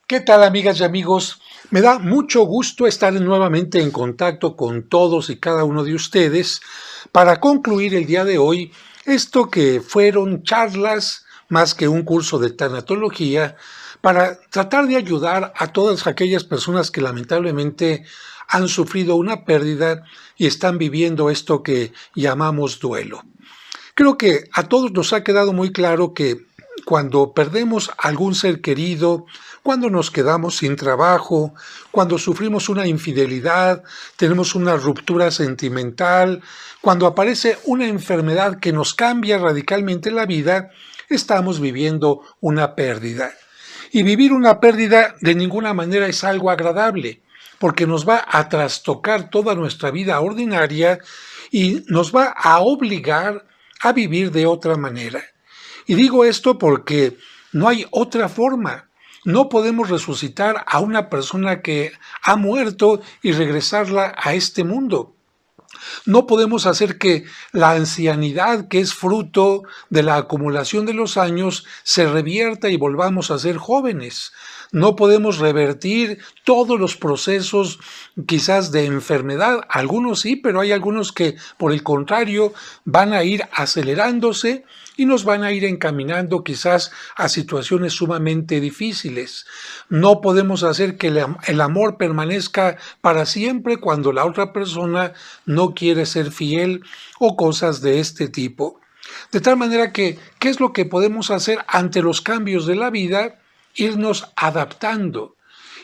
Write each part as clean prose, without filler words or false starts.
¿Qué tal, amigas y amigos? Me da mucho gusto estar nuevamente en contacto con todos y cada uno de ustedes para concluir el día de hoy esto que fueron charlas más que un curso de tanatología para tratar de ayudar a todas aquellas personas que lamentablemente han sufrido una pérdida y están viviendo esto que llamamos duelo. Creo que a todos nos ha quedado muy claro que cuando perdemos algún ser querido, cuando nos quedamos sin trabajo, cuando sufrimos una infidelidad, tenemos una ruptura sentimental, cuando aparece una enfermedad que nos cambia radicalmente la vida, estamos viviendo una pérdida. Y vivir una pérdida de ninguna manera es algo agradable, porque nos va a trastocar toda nuestra vida ordinaria y nos va a obligar a vivir de otra manera. Y digo esto porque no hay otra forma. No podemos resucitar a una persona que ha muerto y regresarla a este mundo. No podemos hacer que la ancianidad, que es fruto de la acumulación de los años, se revierta y volvamos a ser jóvenes. No podemos revertir todos los procesos quizás de enfermedad. Algunos sí, pero hay algunos que por el contrario van a ir acelerándose y nos van a ir encaminando quizás a situaciones sumamente difíciles. No podemos hacer que el amor permanezca para siempre cuando la otra persona no quiere ser fiel o cosas de este tipo. De tal manera que, ¿qué es lo que podemos hacer ante los cambios de la vida? Irnos adaptando,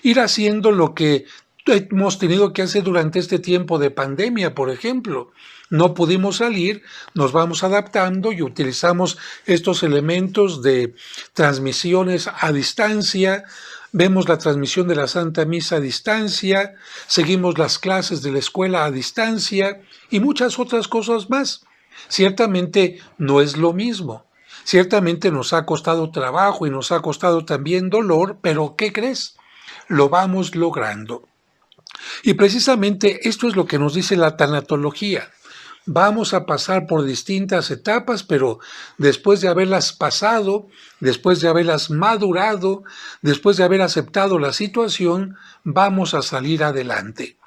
ir haciendo lo que hemos tenido que hacer durante este tiempo de pandemia, por ejemplo. No pudimos salir, nos vamos adaptando y utilizamos estos elementos de transmisiones a distancia. Vemos la transmisión de la Santa Misa a distancia, seguimos las clases de la escuela a distancia y muchas otras cosas más. Ciertamente no es lo mismo. Ciertamente nos ha costado trabajo y nos ha costado también dolor, pero ¿qué crees? Lo vamos logrando. Y precisamente esto es lo que nos dice la tanatología. Vamos a pasar por distintas etapas, pero después de haberlas pasado, después de haberlas madurado, después de haber aceptado la situación, vamos a salir adelante.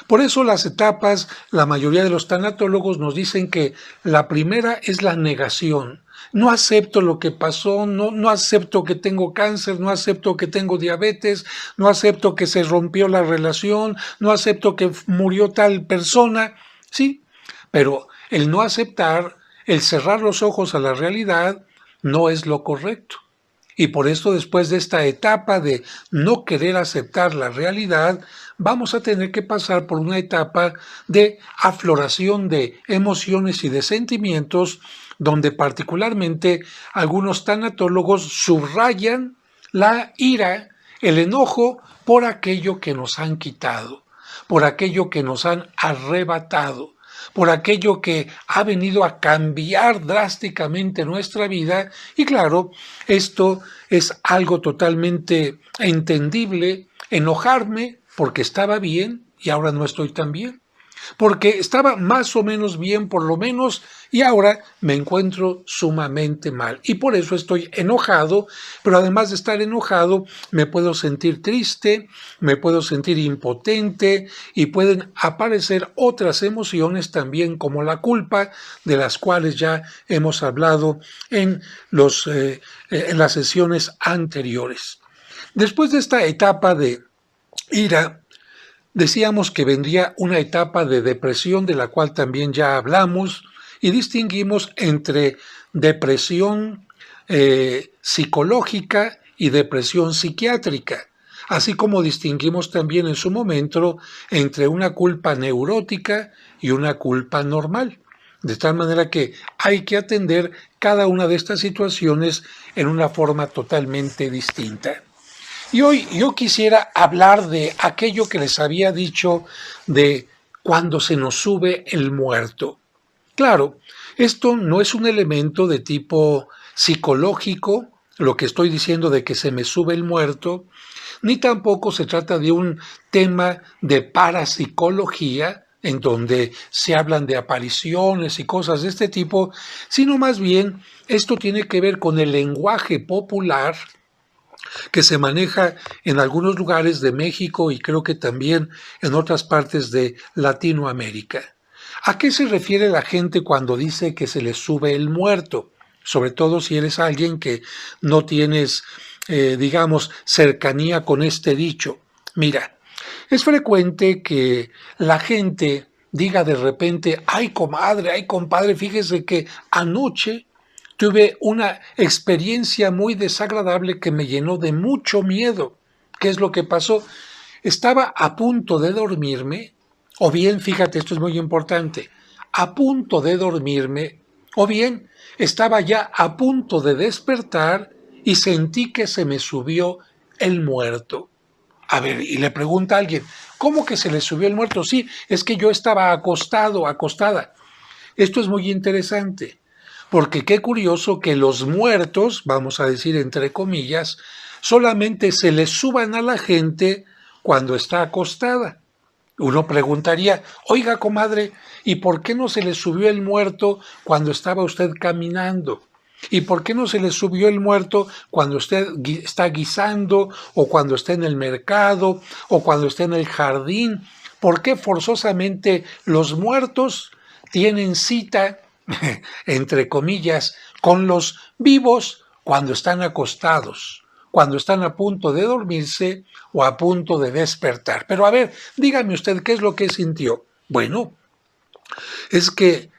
Por eso las etapas, la mayoría de los tanatólogos nos dicen que la primera es la negación. No acepto lo que pasó, no acepto que tengo cáncer, no acepto que tengo diabetes, no acepto que se rompió la relación, no acepto que murió tal persona. Sí, pero el no aceptar, el cerrar los ojos a la realidad, no es lo correcto. Y por eso después de esta etapa de no querer aceptar la realidad, vamos a tener que pasar por una etapa de afloración de emociones y de sentimientos, donde particularmente algunos tanatólogos subrayan la ira, el enojo por aquello que nos han quitado, por aquello que nos han arrebatado, por aquello que ha venido a cambiar drásticamente nuestra vida. Y claro, esto es algo totalmente entendible, enojarme porque estaba bien y ahora no estoy tan bien, porque estaba más o menos bien por lo menos y ahora me encuentro sumamente mal. Y por eso estoy enojado, pero además de estar enojado, me puedo sentir triste, me puedo sentir impotente y pueden aparecer otras emociones también como la culpa, de las cuales ya hemos hablado en las sesiones anteriores. Después de esta etapa de ira, decíamos que vendría una etapa de depresión de la cual también ya hablamos y distinguimos entre depresión psicológica y depresión psiquiátrica, así como distinguimos también en su momento entre una culpa neurótica y una culpa normal. De tal manera que hay que atender cada una de estas situaciones en una forma totalmente distinta. Y hoy yo quisiera hablar de aquello que les había dicho de cuando se nos sube el muerto. Claro, esto no es un elemento de tipo psicológico, lo que estoy diciendo de que se me sube el muerto, ni tampoco se trata de un tema de parapsicología, en donde se hablan de apariciones y cosas de este tipo, sino más bien esto tiene que ver con el lenguaje popular que se maneja en algunos lugares de México y creo que también en otras partes de Latinoamérica. ¿A qué se refiere la gente cuando dice que se le sube el muerto? Sobre todo si eres alguien que no tienes, digamos, cercanía con este dicho. Mira, es frecuente que la gente diga de repente, ay comadre, ay compadre, fíjese que anoche tuve una experiencia muy desagradable que me llenó de mucho miedo. ¿Qué es lo que pasó? Estaba a punto de dormirme, o bien, fíjate, esto es muy importante, a punto de dormirme, o bien estaba ya a punto de despertar y sentí que se me subió el muerto. A ver, y le pregunta a alguien, ¿cómo que se le subió el muerto? Sí, es que yo estaba acostado, acostada. Esto es muy interesante, porque qué curioso que los muertos, vamos a decir entre comillas, solamente se les suban a la gente cuando está acostada. Uno preguntaría, oiga comadre, ¿y por qué no se le subió el muerto cuando estaba usted caminando? ¿Y por qué no se le subió el muerto cuando usted está guisando o cuando está en el mercado o cuando está en el jardín? ¿Por qué forzosamente los muertos tienen cita, entre comillas, con los vivos cuando están acostados, cuando están a punto de dormirse o a punto de despertar? Pero a ver, dígame usted, ¿qué es lo que sintió? Bueno, es que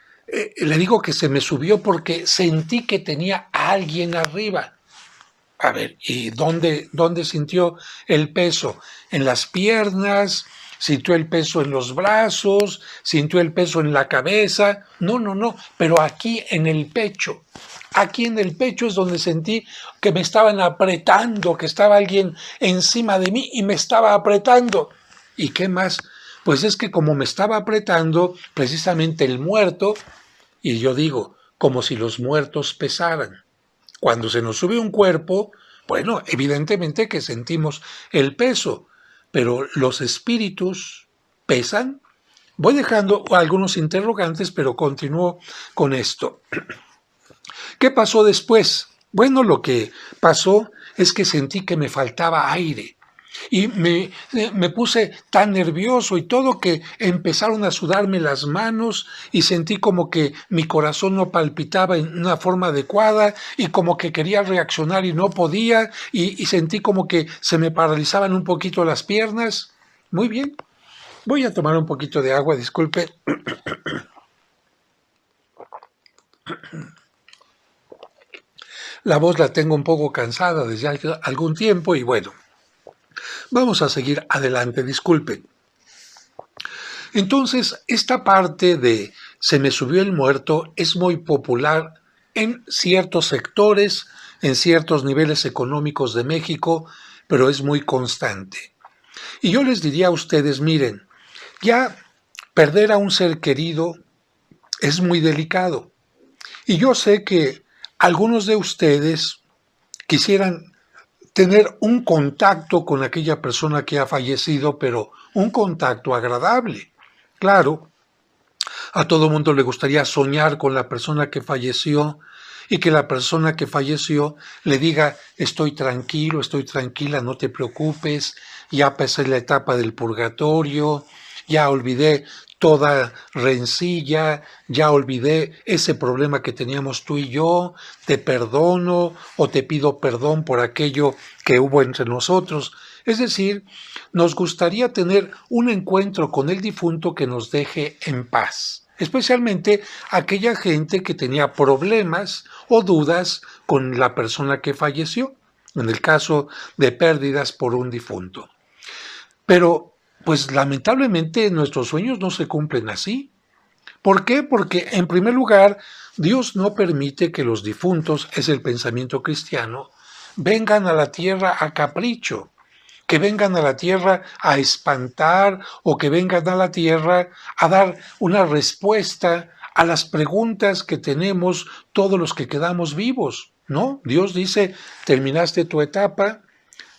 le digo que se me subió porque sentí que tenía a alguien arriba. A ver, ¿y dónde sintió el peso? ¿En las piernas? ¿Sintió el peso en los brazos? ¿Sintió el peso en la cabeza? No, no, no, pero aquí en el pecho. Aquí en el pecho es donde sentí que me estaban apretando, que estaba alguien encima de mí y me estaba apretando. ¿Y qué más? Pues es que como me estaba apretando precisamente el muerto, y yo digo, como si los muertos pesaran. Cuando se nos sube un cuerpo, bueno, evidentemente que sentimos el peso, pero los espíritus pesan. Voy dejando algunos interrogantes, pero continúo con esto. ¿Qué pasó después? Bueno, lo que pasó es que sentí que me faltaba aire. Y me puse tan nervioso y todo que empezaron a sudarme las manos y sentí como que mi corazón no palpitaba en una forma adecuada y como que quería reaccionar y no podía y sentí como que se me paralizaban un poquito las piernas. Muy bien, voy a tomar un poquito de agua, disculpe. La voz la tengo un poco cansada desde algún tiempo y bueno, vamos a seguir adelante, disculpen. Entonces, esta parte de se me subió el muerto es muy popular en ciertos sectores, en ciertos niveles económicos de México, pero es muy constante. Y yo les diría a ustedes, miren, ya perder a un ser querido es muy delicado. Y yo sé que algunos de ustedes quisieran tener un contacto con aquella persona que ha fallecido, pero un contacto agradable. Claro, a todo mundo le gustaría soñar con la persona que falleció y que la persona que falleció le diga, estoy tranquilo, estoy tranquila, no te preocupes, ya pasé la etapa del purgatorio, ya olvidé toda rencilla, ya olvidé ese problema que teníamos tú y yo, te perdono o te pido perdón por aquello que hubo entre nosotros. Es decir, nos gustaría tener un encuentro con el difunto que nos deje en paz, especialmente aquella gente que tenía problemas o dudas con la persona que falleció, en el caso de pérdidas por un difunto. Pero, pues lamentablemente nuestros sueños no se cumplen así. ¿Por qué? Porque, en primer lugar, Dios no permite que los difuntos, es el pensamiento cristiano, vengan a la tierra a capricho, que vengan a la tierra a espantar o que vengan a la tierra a dar una respuesta a las preguntas que tenemos todos los que quedamos vivos, ¿no? Dios dice, terminaste tu etapa,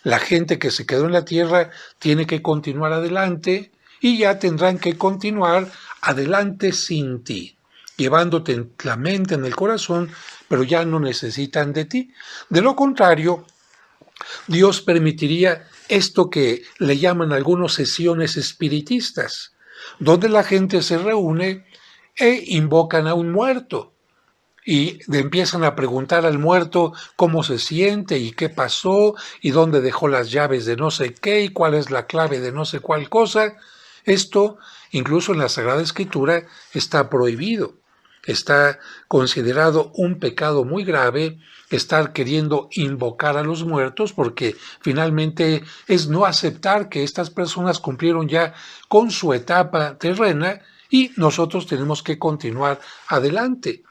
la gente que se quedó en la tierra tiene que continuar adelante y ya tendrán que continuar adelante sin ti, llevándote en la mente, en el corazón, pero ya no necesitan de ti. De lo contrario, Dios permitiría esto que le llaman algunos sesiones espiritistas, donde la gente se reúne e invocan a un muerto y le empiezan a preguntar al muerto cómo se siente y qué pasó y dónde dejó las llaves de no sé qué y cuál es la clave de no sé cuál cosa. Esto, incluso en la Sagrada Escritura, está prohibido. Está considerado un pecado muy grave estar queriendo invocar a los muertos, porque finalmente es no aceptar que estas personas cumplieron ya con su etapa terrena y nosotros tenemos que continuar adelante.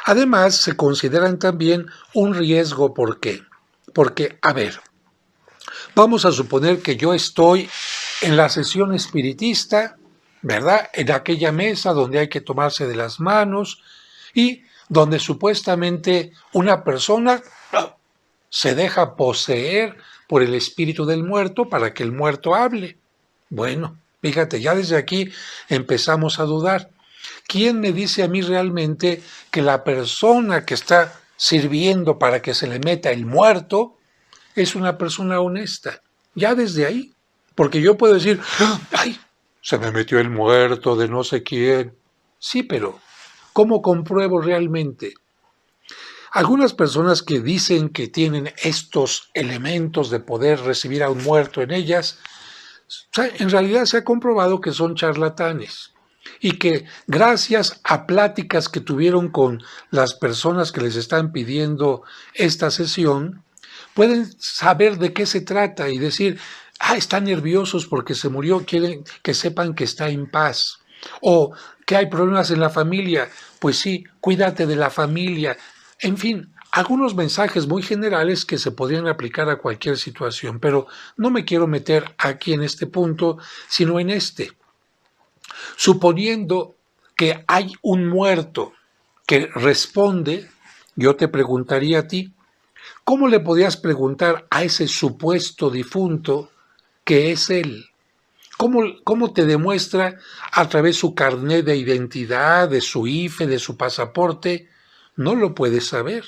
Además, se consideran también un riesgo. ¿Por qué? Porque, a ver, vamos a suponer que yo estoy en la sesión espiritista, ¿verdad? En aquella mesa donde hay que tomarse de las manos y donde supuestamente una persona se deja poseer por el espíritu del muerto para que el muerto hable. Bueno, fíjate, ya desde aquí empezamos a dudar. ¿Quién me dice a mí realmente que la persona que está sirviendo para que se le meta el muerto es una persona honesta? Ya desde ahí. Porque yo puedo decir, ¡ay! Se me metió el muerto de no sé quién. Sí, pero ¿cómo compruebo realmente? Algunas personas que dicen que tienen estos elementos de poder recibir a un muerto en ellas, en realidad se ha comprobado que son charlatanes y que gracias a pláticas que tuvieron con las personas que les están pidiendo esta sesión, pueden saber de qué se trata y decir, están nerviosos porque se murió, quieren que sepan que está en paz. O que hay problemas en la familia, pues sí, cuídate de la familia. En fin, algunos mensajes muy generales que se podrían aplicar a cualquier situación, pero no me quiero meter aquí en este punto, sino en este. Suponiendo que hay un muerto que responde, yo te preguntaría a ti, ¿cómo le podías preguntar a ese supuesto difunto que es él? ¿Cómo te demuestra a través de su carnet de identidad, de su IFE, de su pasaporte? No lo puedes saber.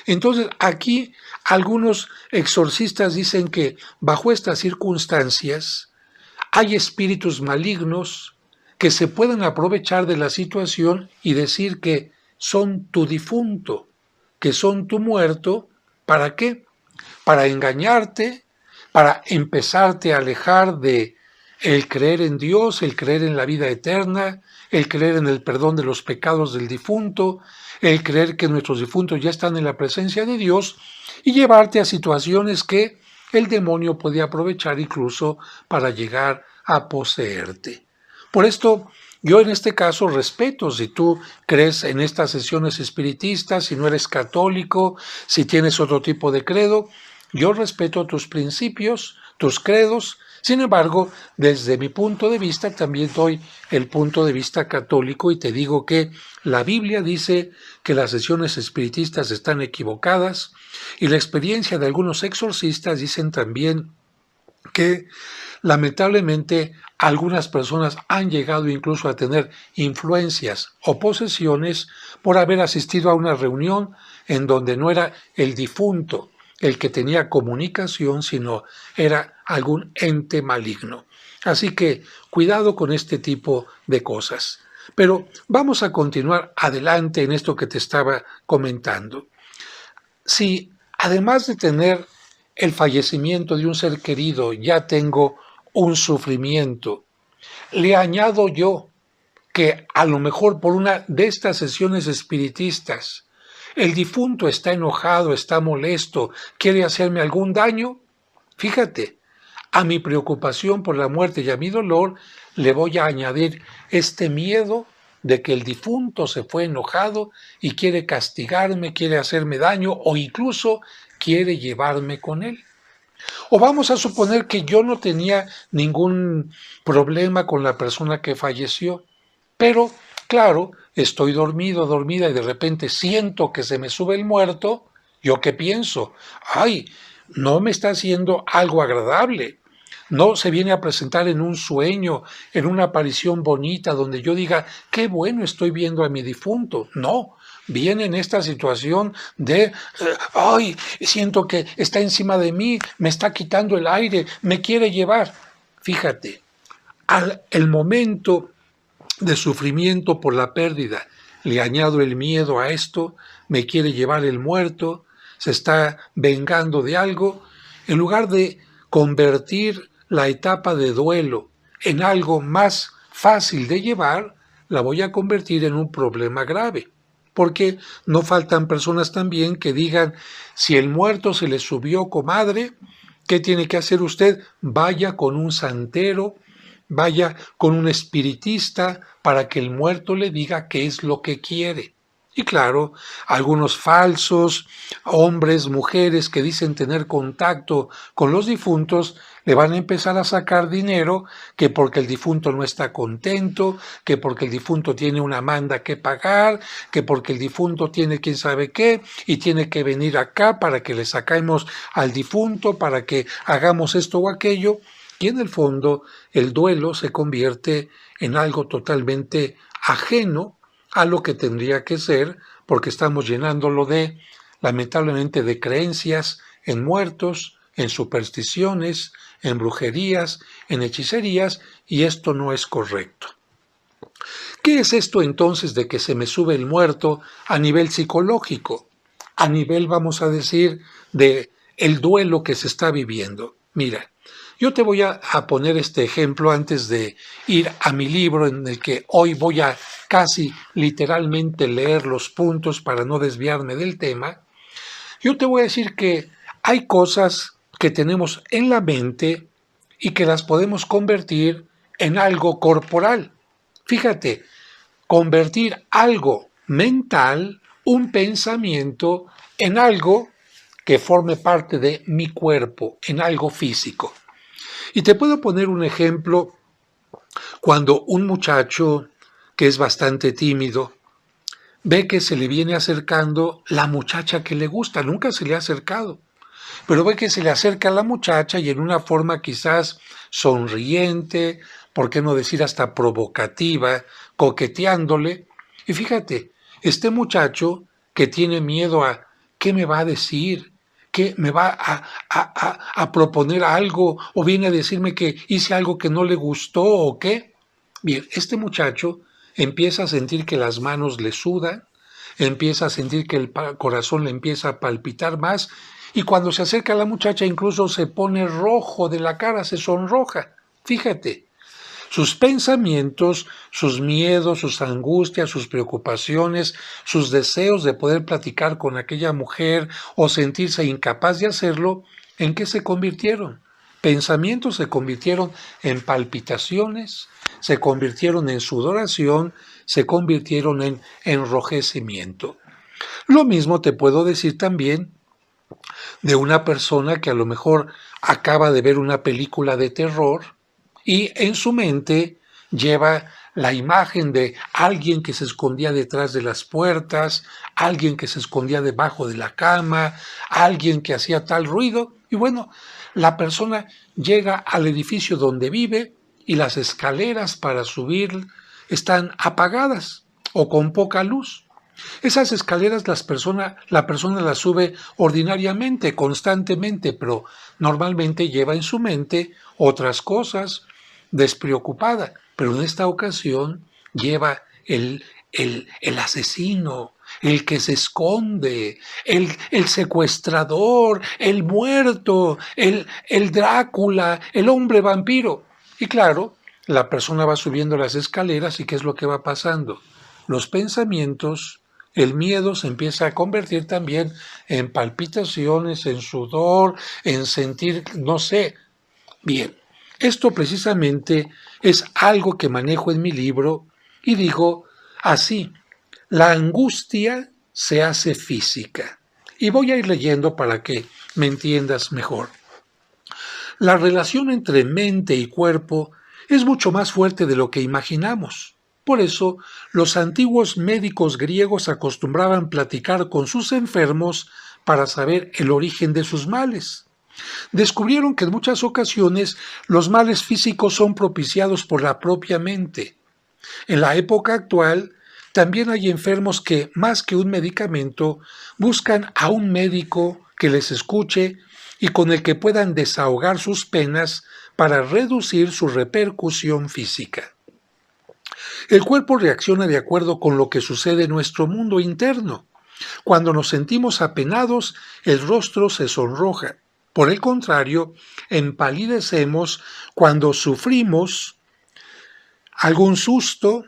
Entonces, aquí algunos exorcistas dicen que bajo estas circunstancias hay espíritus malignos que se pueden aprovechar de la situación y decir que son tu difunto, que son tu muerto. ¿Para qué? Para engañarte, para empezarte a alejar de el creer en Dios, el creer en la vida eterna, el creer en el perdón de los pecados del difunto, el creer que nuestros difuntos ya están en la presencia de Dios y llevarte a situaciones que el demonio puede aprovechar incluso para llegar a poseerte. Por esto, yo en este caso respeto si tú crees en estas sesiones espiritistas, si no eres católico, si tienes otro tipo de credo, yo respeto tus principios, tus credos. Sin embargo, desde mi punto de vista, también doy el punto de vista católico y te digo que la Biblia dice que las sesiones espiritistas están equivocadas y la experiencia de algunos exorcistas dicen también que lamentablemente algunas personas han llegado incluso a tener influencias o posesiones por haber asistido a una reunión en donde no era el difunto el que tenía comunicación, sino era algún ente maligno. Así que cuidado con este tipo de cosas. Pero vamos a continuar adelante en esto que te estaba comentando. Si además de tener el fallecimiento de un ser querido, ya tengo un sufrimiento, le añado yo que a lo mejor por una de estas sesiones espiritistas, el difunto está enojado, está molesto, quiere hacerme algún daño, fíjate, a mi preocupación por la muerte y a mi dolor le voy a añadir este miedo de que el difunto se fue enojado y quiere castigarme, quiere hacerme daño o incluso quiere llevarme con él. O vamos a suponer que yo no tenía ningún problema con la persona que falleció, pero claro, estoy dormido, dormida y de repente siento que se me sube el muerto. ¿Yo qué pienso? ¡Ay! No me está haciendo algo agradable. No se viene a presentar en un sueño, en una aparición bonita donde yo diga, qué bueno estoy viendo a mi difunto. No, viene en esta situación de, ay, siento que está encima de mí, me está quitando el aire, me quiere llevar. Fíjate, el momento de sufrimiento por la pérdida, le añado el miedo a esto, me quiere llevar el muerto, se está vengando de algo, en lugar de convertir la etapa de duelo en algo más fácil de llevar, la voy a convertir en un problema grave. Porque no faltan personas también que digan, si el muerto se le subió, comadre, ¿qué tiene que hacer usted? Vaya con un santero, vaya con un espiritista para que el muerto le diga qué es lo que quiere. Y claro, algunos falsos hombres, mujeres que dicen tener contacto con los difuntos, le van a empezar a sacar dinero, que porque el difunto no está contento, que porque el difunto tiene una manda que pagar, que porque el difunto tiene quién sabe qué, y tiene que venir acá para que le saquemos al difunto, para que hagamos esto o aquello. Y en el fondo, el duelo se convierte en algo totalmente ajeno a lo que tendría que ser, porque estamos llenándolo de, lamentablemente, de creencias en muertos, en supersticiones, en brujerías, en hechicerías, y esto no es correcto. ¿Qué es esto entonces de que se me sube el muerto a nivel psicológico? A nivel, vamos a decir, de el duelo que se está viviendo. Mira, yo te voy a poner este ejemplo antes de ir a mi libro en el que hoy voy a casi literalmente leer los puntos para no desviarme del tema. Yo te voy a decir que hay cosas que tenemos en la mente y que las podemos convertir en algo corporal. Fíjate, convertir algo mental, un pensamiento, en algo que forme parte de mi cuerpo, en algo físico. Y te puedo poner un ejemplo cuando un muchacho que es bastante tímido ve que se le viene acercando la muchacha que le gusta, nunca se le ha acercado, pero ve que se le acerca a la muchacha y en una forma quizás sonriente, por qué no decir hasta provocativa, coqueteándole. Y fíjate, este muchacho que tiene miedo a qué me va a decir, que me va a proponer algo o viene a decirme que hice algo que no le gustó o qué. Bien, este muchacho empieza a sentir que las manos le sudan, empieza a sentir que el corazón le empieza a palpitar más y cuando se acerca a la muchacha incluso se pone rojo de la cara, se sonroja. Fíjate, sus pensamientos, sus miedos, sus angustias, sus preocupaciones, sus deseos de poder platicar con aquella mujer o sentirse incapaz de hacerlo, ¿en qué se convirtieron? Pensamientos se convirtieron en palpitaciones, se convirtieron en sudoración, se convirtieron en enrojecimiento. Lo mismo te puedo decir también de una persona que a lo mejor acaba de ver una película de terror y en su mente lleva la imagen de alguien que se escondía detrás de las puertas, alguien que se escondía debajo de la cama, alguien que hacía tal ruido. Y bueno, la persona llega al edificio donde vive y las escaleras para subir están apagadas o con poca luz. Esas escaleras la persona las sube ordinariamente, constantemente, pero normalmente lleva en su mente otras cosas, despreocupada, pero en esta ocasión lleva el asesino, el que se esconde, el secuestrador, el muerto, el Drácula, el hombre vampiro. Y claro, la persona va subiendo las escaleras y ¿qué es lo que va pasando? Los pensamientos, el miedo se empieza a convertir también en palpitaciones, en sudor, en sentir, no sé. Bien, esto precisamente es algo que manejo en mi libro y digo así, la angustia se hace física. Y voy a ir leyendo para que me entiendas mejor. La relación entre mente y cuerpo es mucho más fuerte de lo que imaginamos. Por eso, los antiguos médicos griegos acostumbraban platicar con sus enfermos para saber el origen de sus males. Descubrieron que en muchas ocasiones los males físicos son propiciados por la propia mente. En la época actual, también hay enfermos que, más que un medicamento, buscan a un médico que les escuche y con el que puedan desahogar sus penas para reducir su repercusión física. El cuerpo reacciona de acuerdo con lo que sucede en nuestro mundo interno. Cuando nos sentimos apenados, el rostro se sonroja. Por el contrario, empalidecemos cuando sufrimos algún susto,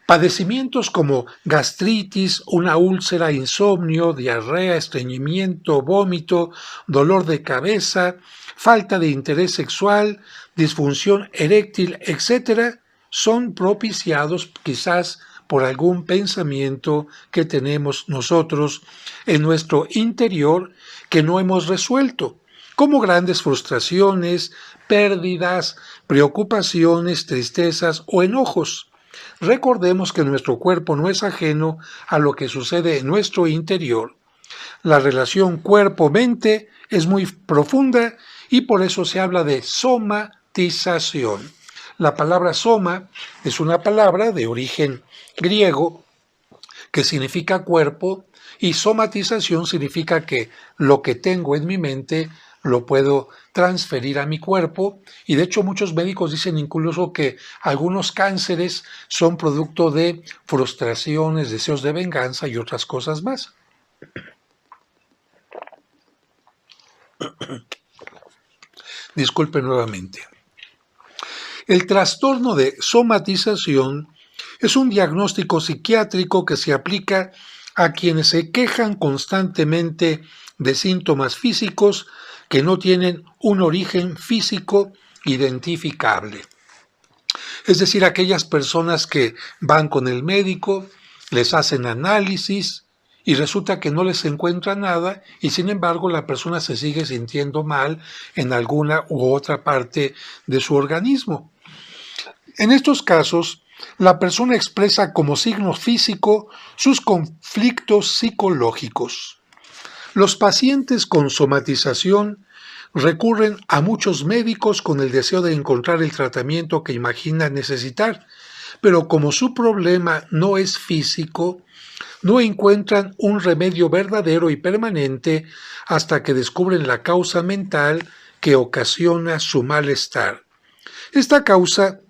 padecimientos como gastritis, una úlcera, insomnio, diarrea, estreñimiento, vómito, dolor de cabeza, falta de interés sexual, disfunción eréctil, etc., son propiciados quizás por algún pensamiento que tenemos nosotros en nuestro interior que no hemos resuelto, como grandes frustraciones, pérdidas, preocupaciones, tristezas o enojos. Recordemos que nuestro cuerpo no es ajeno a lo que sucede en nuestro interior. La relación cuerpo-mente es muy profunda y por eso se habla de somatización. La palabra soma es una palabra de origen griego que significa cuerpo y somatización significa que lo que tengo en mi mente lo puedo transferir a mi cuerpo y de hecho muchos médicos dicen incluso que algunos cánceres son producto de frustraciones, deseos de venganza y otras cosas más. Disculpen nuevamente. El trastorno de somatización es un diagnóstico psiquiátrico que se aplica a quienes se quejan constantemente de síntomas físicos que no tienen un origen físico identificable. Es decir, aquellas personas que van con el médico, les hacen análisis y resulta que no les encuentra nada y sin embargo la persona se sigue sintiendo mal en alguna u otra parte de su organismo. En estos casos, la persona expresa como signo físico sus conflictos psicológicos. Los pacientes con somatización recurren a muchos médicos con el deseo de encontrar el tratamiento que imaginan necesitar, pero como su problema no es físico, no encuentran un remedio verdadero y permanente hasta que descubren la causa mental que ocasiona su malestar. Esta causa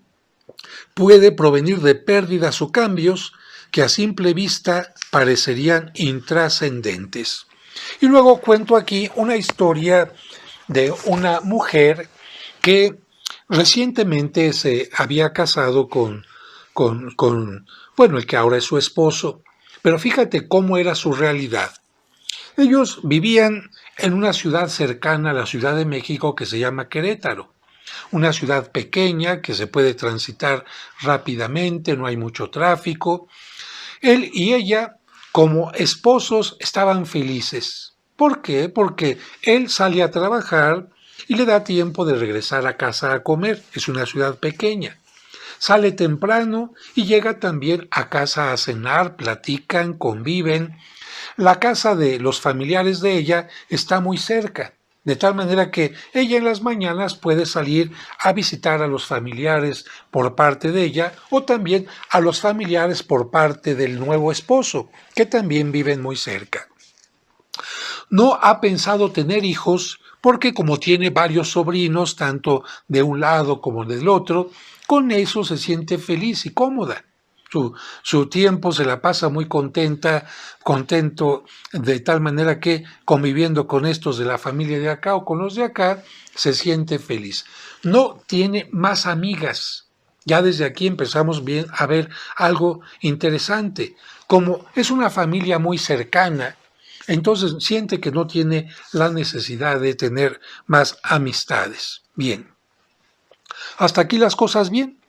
puede provenir de pérdidas o cambios que a simple vista parecerían intrascendentes. Y luego cuento aquí una historia de una mujer que recientemente se había casado con el que ahora es su esposo. Pero fíjate cómo era su realidad. Ellos vivían en una ciudad cercana a la Ciudad de México que se llama Querétaro. Una ciudad pequeña que se puede transitar rápidamente, no hay mucho tráfico. Él y ella, como esposos, estaban felices. ¿Por qué? Porque él sale a trabajar y le da tiempo de regresar a casa a comer. Es una ciudad pequeña. Sale temprano y llega también a casa a cenar, platican, conviven. La casa de los familiares de ella está muy cerca, de tal manera que ella en las mañanas puede salir a visitar a los familiares por parte de ella o también a los familiares por parte del nuevo esposo, que también viven muy cerca. No ha pensado tener hijos porque como tiene varios sobrinos, tanto de un lado como del otro, con eso se siente feliz y cómoda. Su tiempo se la pasa muy contento, de tal manera que conviviendo con estos de la familia de acá o con los de acá, se siente feliz. No tiene más amigas. Ya desde aquí empezamos bien a ver algo interesante. Como es una familia muy cercana, entonces siente que no tiene la necesidad de tener más amistades. Bien. Hasta aquí las cosas bien.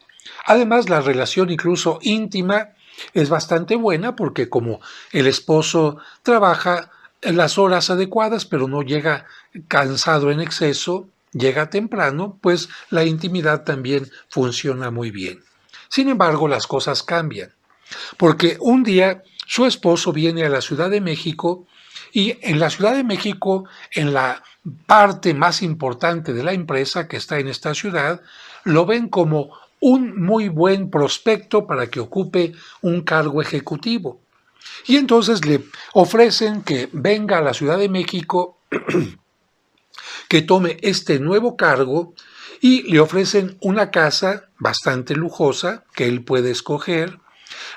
Además, la relación incluso íntima es bastante buena porque como el esposo trabaja en las horas adecuadas, pero no llega cansado en exceso, llega temprano, pues la intimidad también funciona muy bien. Sin embargo, las cosas cambian, porque un día su esposo viene a la Ciudad de México y en la Ciudad de México, en la parte más importante de la empresa que está en esta ciudad, lo ven como un muy buen prospecto para que ocupe un cargo ejecutivo. Y entonces le ofrecen que venga a la Ciudad de México, que tome este nuevo cargo y le ofrecen una casa bastante lujosa que él puede escoger,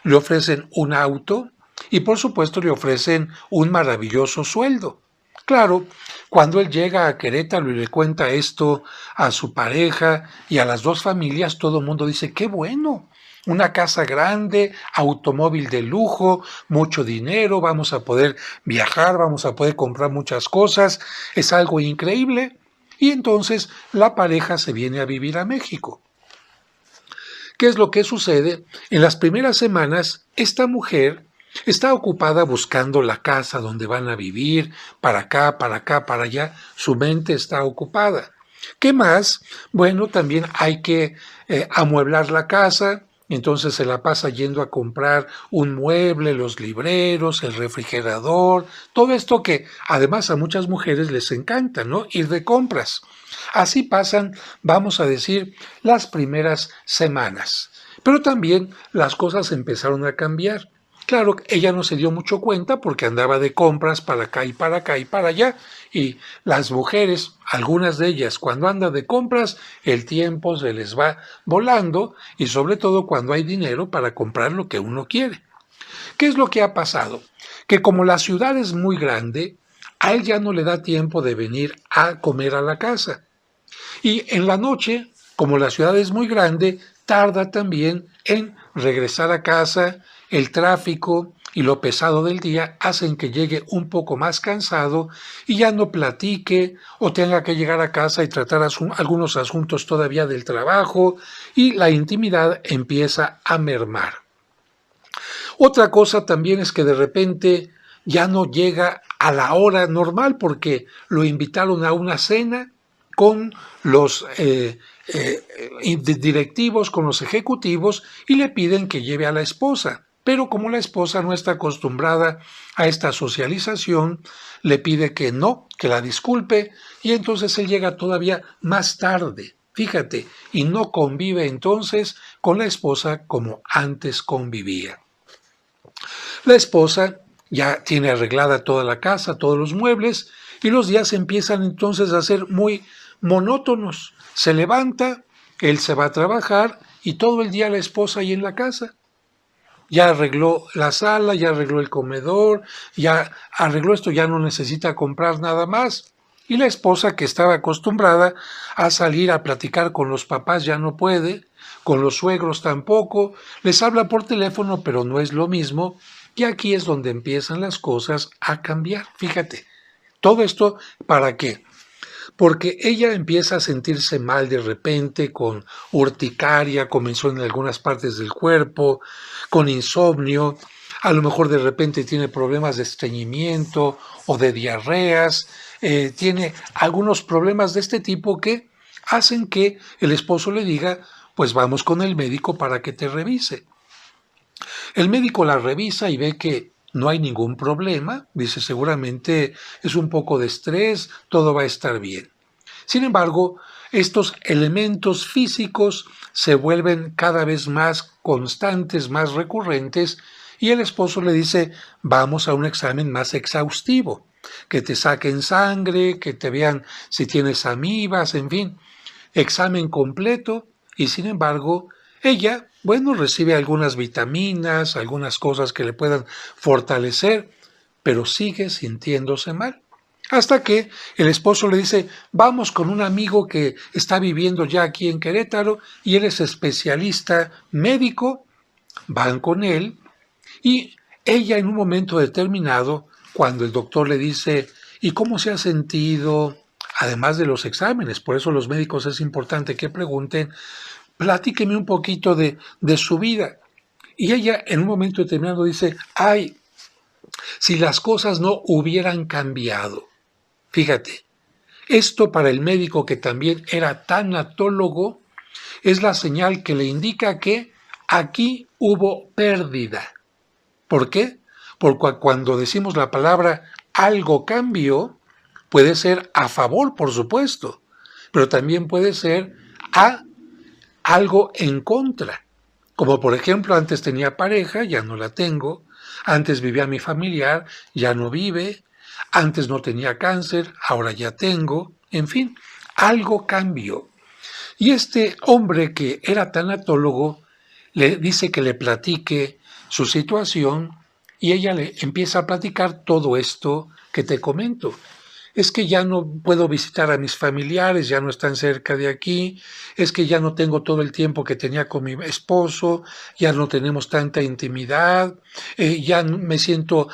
le ofrecen un auto y por supuesto le ofrecen un maravilloso sueldo. Claro, cuando él llega a Querétaro y le cuenta esto a su pareja y a las dos familias, todo el mundo dice, qué bueno, una casa grande, automóvil de lujo, mucho dinero, vamos a poder viajar, vamos a poder comprar muchas cosas, es algo increíble. Y entonces la pareja se viene a vivir a México. ¿Qué es lo que sucede? En las primeras semanas, esta mujer está ocupada buscando la casa donde van a vivir, para acá, para acá, para allá. Su mente está ocupada. ¿Qué más? Bueno, también hay que amueblar la casa. Entonces se la pasa yendo a comprar un mueble, los libreros, el refrigerador, todo esto que además a muchas mujeres les encanta, ¿no? Ir de compras. Así pasan, vamos a decir, las primeras semanas. Pero también las cosas empezaron a cambiar. Claro, ella no se dio mucho cuenta porque andaba de compras para acá y para acá y para allá. Y las mujeres, algunas de ellas, cuando andan de compras, el tiempo se les va volando y sobre todo cuando hay dinero para comprar lo que uno quiere. ¿Qué es lo que ha pasado? Que como la ciudad es muy grande, a él ya no le da tiempo de venir a comer a la casa. Y en la noche, como la ciudad es muy grande, tarda también en regresar a casa, el tráfico y lo pesado del día hacen que llegue un poco más cansado y ya no platique o tenga que llegar a casa y tratar algunos asuntos todavía del trabajo y la intimidad empieza a mermar. Otra cosa también es que de repente ya no llega a la hora normal porque lo invitaron a una cena con los directivos, con los ejecutivos y le piden que lleve a la esposa. Pero como la esposa no está acostumbrada a esta socialización, le pide que no, que la disculpe y entonces él llega todavía más tarde. Fíjate, y no convive entonces con la esposa como antes convivía. La esposa ya tiene arreglada toda la casa, todos los muebles, y los días empiezan entonces a ser muy monótonos. Se levanta, él se va a trabajar y todo el día la esposa ahí en la casa. Ya arregló la sala, ya arregló el comedor, ya arregló esto, ya no necesita comprar nada más. Y la esposa, que estaba acostumbrada a salir a platicar con los papás, ya no puede, con los suegros tampoco, les habla por teléfono, pero no es lo mismo, y aquí es donde empiezan las cosas a cambiar. Fíjate, todo esto, ¿para qué? Porque ella empieza a sentirse mal de repente, con urticaria, comenzó en algunas partes del cuerpo, con insomnio, a lo mejor de repente tiene problemas de estreñimiento o de diarreas, tiene algunos problemas de este tipo que hacen que el esposo le diga, pues vamos con el médico para que te revise. El médico la revisa y ve que no hay ningún problema, dice seguramente es un poco de estrés, todo va a estar bien. Sin embargo, estos elementos físicos se vuelven cada vez más constantes, más recurrentes, y el esposo le dice, vamos a un examen más exhaustivo, que te saquen sangre, que te vean si tienes amibas, en fin, examen completo, y sin embargo, ella, bueno, recibe algunas vitaminas, algunas cosas que le puedan fortalecer, pero sigue sintiéndose mal. Hasta que el esposo le dice, vamos con un amigo que está viviendo ya aquí en Querétaro y él es especialista médico, van con él y ella en un momento determinado, cuando el doctor le dice, ¿y cómo se ha sentido? Además de los exámenes, por eso los médicos es importante que pregunten, platíqueme un poquito de su vida. Y ella en un momento determinado dice, ay, si las cosas no hubieran cambiado. Fíjate, esto para el médico que también era tanatólogo es la señal que le indica que aquí hubo pérdida. ¿Por qué? Porque cuando decimos la palabra algo cambió, Puede ser a favor, por supuesto, pero también puede ser a algo en contra. Como por ejemplo, antes tenía pareja, ya no la tengo. Antes vivía mi familiar, ya no vive. Antes no tenía cáncer, ahora ya tengo. En fin, algo cambió. Y este hombre que era tanatólogo le dice que le platique su situación y ella le empieza a platicar todo esto que te comento. Es que ya no puedo visitar a mis familiares, ya no están cerca de aquí, es que ya no tengo todo el tiempo que tenía con mi esposo, ya no tenemos tanta intimidad, ya me siento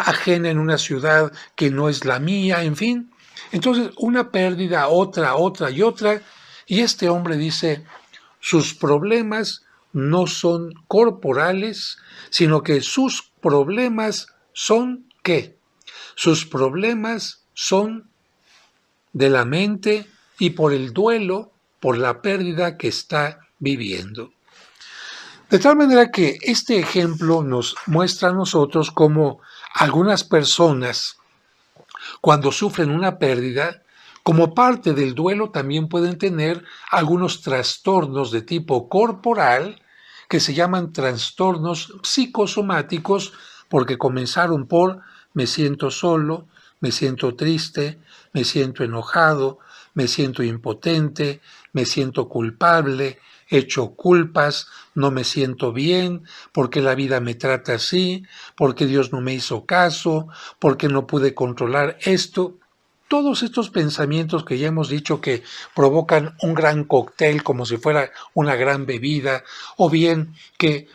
ajena en una ciudad que no es la mía, en fin. Entonces, una pérdida, otra y otra, y este hombre dice, sus problemas no son corporales, sino que sus problemas son ¿qué? Sus problemas son de la mente y por el duelo, por la pérdida que está viviendo. De tal manera que este ejemplo nos muestra a nosotros cómo algunas personas, cuando sufren una pérdida, como parte del duelo también pueden tener algunos trastornos de tipo corporal que se llaman trastornos psicosomáticos porque comenzaron por me siento solo, me siento triste, me siento enojado, me siento impotente, me siento culpable, echo culpas, no me siento bien, porque la vida me trata así, porque Dios no me hizo caso, porque no pude controlar esto. Todos estos pensamientos que ya hemos dicho que provocan un gran cóctel como si fuera una gran bebida, o bien que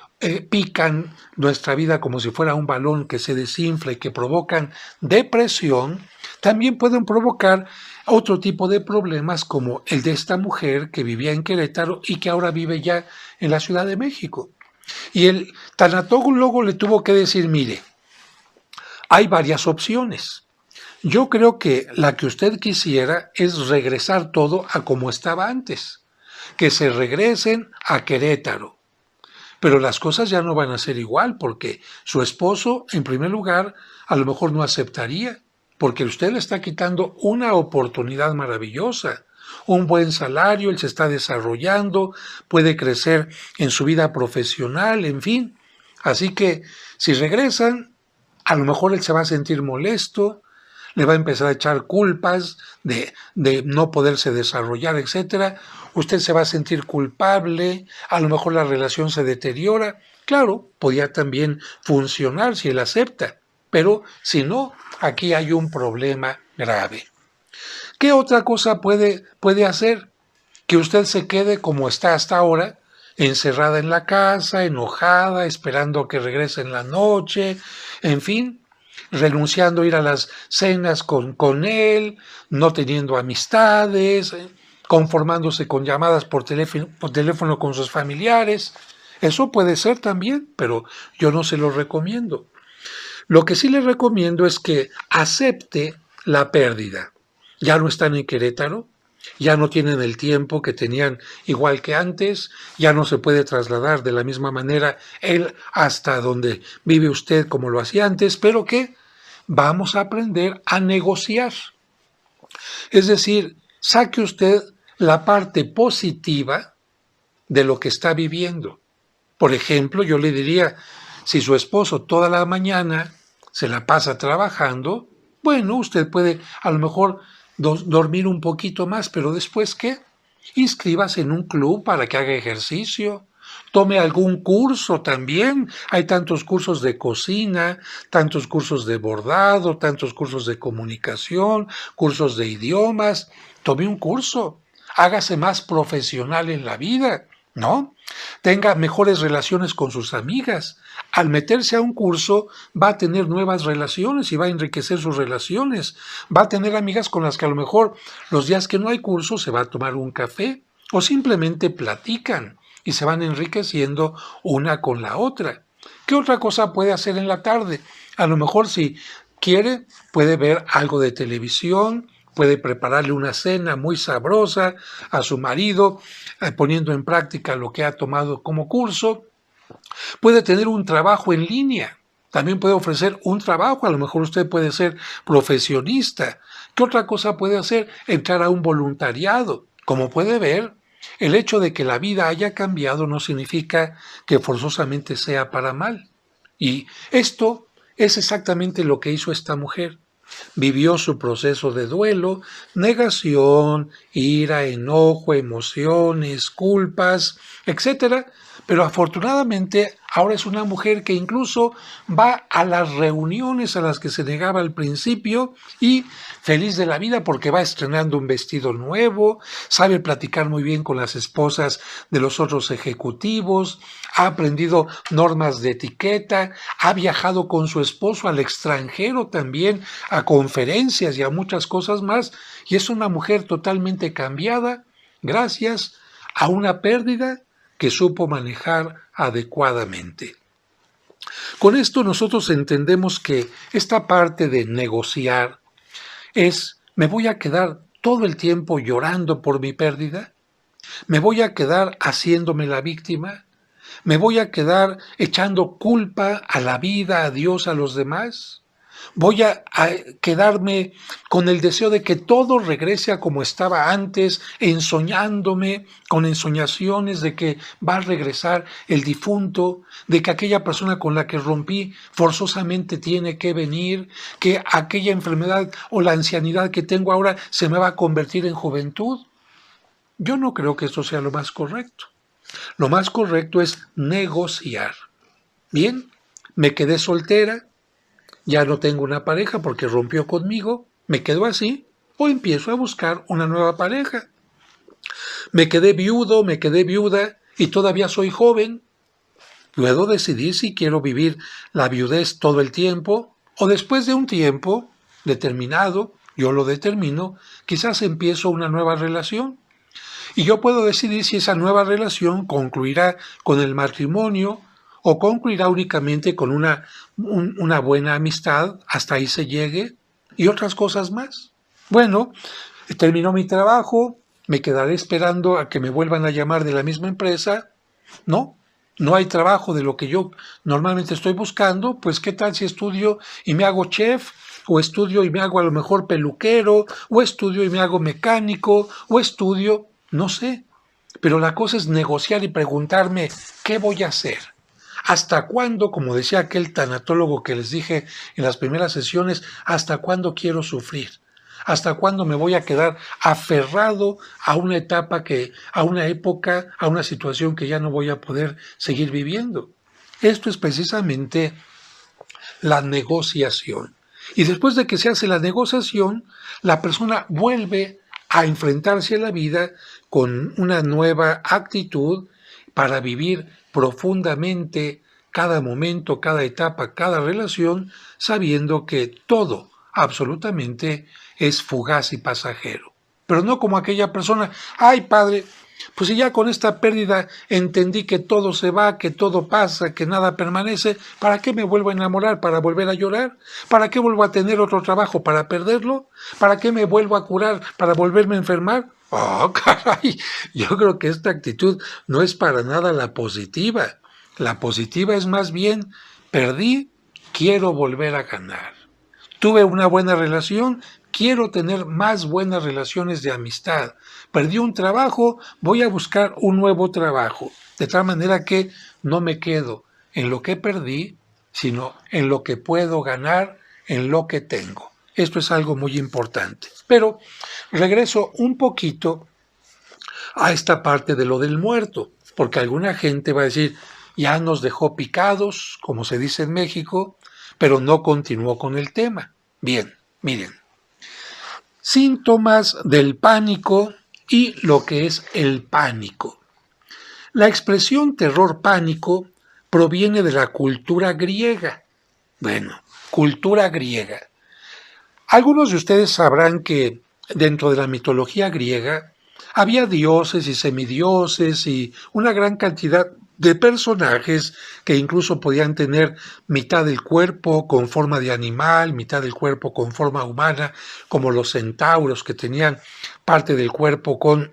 pican nuestra vida como si fuera un balón que se desinfla y que provocan depresión, también pueden provocar otro tipo de problemas como el de esta mujer que vivía en Querétaro y que ahora vive ya en la Ciudad de México. Y el tanatólogo le tuvo que decir, mire, hay varias opciones. Yo creo que la que usted quisiera es regresar todo a como estaba antes, que se regresen a Querétaro. Pero las cosas ya no van a ser igual porque su esposo, en primer lugar, a lo mejor no aceptaría, porque usted le está quitando una oportunidad maravillosa, un buen salario, él se está desarrollando, puede crecer en su vida profesional, en fin. Así que si regresan, a lo mejor él se va a sentir molesto, le va a empezar a echar culpas de no poderse desarrollar, etcétera. Usted se va a sentir culpable, a lo mejor la relación se deteriora. Claro, podría también funcionar si él acepta, pero si no, aquí hay un problema grave. ¿Qué otra cosa puede hacer? Que usted se quede como está hasta ahora, encerrada en la casa, enojada, esperando que regrese en la noche, en fin, renunciando a ir a las cenas con él, no teniendo amistades, conformándose con llamadas por teléfono con sus familiares. Eso puede ser también, pero yo no se lo recomiendo. Lo que sí le recomiendo es que acepte la pérdida. Ya no están en Querétaro, ya no tienen el tiempo que tenían igual que antes, ya no se puede trasladar de la misma manera él hasta donde vive usted como lo hacía antes, pero que vamos a aprender a negociar. Es decir, saque usted la parte positiva de lo que está viviendo. Por ejemplo, yo le diría, si su esposo toda la mañana se la pasa trabajando, bueno, usted puede a lo mejor dormir un poquito más, pero después ¿qué? Inscríbase en un club para que haga ejercicio. Tome algún curso también. Hay tantos cursos de cocina, tantos cursos de bordado, tantos cursos de comunicación, cursos de idiomas. Tome un curso. Hágase más profesional en la vida, ¿no? Tenga mejores relaciones con sus amigas. Al meterse a un curso va a tener nuevas relaciones y va a enriquecer sus relaciones. Va a tener amigas con las que a lo mejor los días que no hay curso se va a tomar un café o simplemente platican y se van enriqueciendo una con la otra. ¿Qué otra cosa puede hacer en la tarde? A lo mejor si quiere puede ver algo de televisión, puede prepararle una cena muy sabrosa a su marido, poniendo en práctica lo que ha tomado como curso. Puede tener un trabajo en línea. También puede ofrecer un trabajo. A lo mejor usted puede ser profesionista. ¿Qué otra cosa puede hacer? Entrar a un voluntariado. Como puede ver, el hecho de que la vida haya cambiado no significa que forzosamente sea para mal. Y esto es exactamente lo que hizo esta mujer. Vivió su proceso de duelo, negación, ira, enojo, emociones, culpas, etcétera, pero afortunadamente ahora es una mujer que incluso va a las reuniones a las que se negaba al principio y feliz de la vida porque va estrenando un vestido nuevo, sabe platicar muy bien con las esposas de los otros ejecutivos, ha aprendido normas de etiqueta, ha viajado con su esposo al extranjero también, a conferencias y a muchas cosas más, y es una mujer totalmente cambiada gracias a una pérdida que supo manejar adecuadamente. Con esto nosotros entendemos que esta parte de negociar es, ¿me voy a quedar todo el tiempo llorando por mi pérdida? ¿Me voy a quedar haciéndome la víctima? ¿Me voy a quedar echando culpa a la vida, a Dios, a los demás? ¿Voy a quedarme con el deseo de que todo regrese a como estaba antes, ensoñándome con ensoñaciones de que va a regresar el difunto, de que aquella persona con la que rompí forzosamente tiene que venir, que aquella enfermedad o la ancianidad que tengo ahora se me va a convertir en juventud? Yo no creo que esto sea lo más correcto. Lo más correcto es negociar. Bien, me quedé soltera, ya no tengo una pareja porque rompió conmigo, me quedo así o empiezo a buscar una nueva pareja. Me quedé viudo, me quedé viuda y todavía soy joven. Puedo decidir si quiero vivir la viudez todo el tiempo o después de un tiempo determinado, yo lo determino, quizás empiezo una nueva relación. Y yo puedo decidir si esa nueva relación concluirá con el matrimonio o concluirá únicamente con una buena amistad, hasta ahí se llegue, y otras cosas más. Bueno, terminó mi trabajo, me quedaré esperando a que me vuelvan a llamar de la misma empresa. No, no hay trabajo de lo que yo normalmente estoy buscando, pues qué tal si estudio y me hago chef, o estudio y me hago a lo mejor peluquero, o estudio y me hago mecánico, o estudio, no sé. Pero la cosa es negociar y preguntarme, ¿qué voy a hacer? ¿Hasta cuándo, como decía aquel tanatólogo que les dije en las primeras sesiones, hasta cuándo quiero sufrir? ¿Hasta cuándo me voy a quedar aferrado a una etapa a una época, a una situación que ya no voy a poder seguir viviendo? Esto es precisamente la negociación. Y después de que se hace la negociación, la persona vuelve a enfrentarse a la vida con una nueva actitud para vivir profundamente cada momento, cada etapa, cada relación, sabiendo que todo, absolutamente, es fugaz y pasajero. Pero no como aquella persona, ay padre, pues si ya con esta pérdida entendí que todo se va, que todo pasa, que nada permanece, ¿para qué me vuelvo a enamorar? ¿Para volver a llorar? ¿Para qué vuelvo a tener otro trabajo? ¿Para perderlo? ¿Para qué me vuelvo a curar? ¿Para volverme a enfermar? Oh, caray, yo creo que esta actitud no es para nada la positiva. La positiva es más bien, perdí, quiero volver a ganar. Tuve una buena relación, quiero tener más buenas relaciones de amistad. Perdí un trabajo, voy a buscar un nuevo trabajo. De tal manera que no me quedo en lo que perdí, sino en lo que puedo ganar, en lo que tengo. Esto es algo muy importante. Pero regreso un poquito a esta parte de lo del muerto, porque alguna gente va a decir, ya nos dejó picados, como se dice en México, pero no continuó con el tema. Bien, miren, síntomas del pánico y lo que es el pánico. La expresión terror-pánico proviene de la cultura griega. Bueno, cultura griega. Algunos de ustedes sabrán que dentro de la mitología griega había dioses y semidioses y una gran cantidad de personajes que incluso podían tener mitad del cuerpo con forma de animal, mitad del cuerpo con forma humana, como los centauros que tenían parte del cuerpo con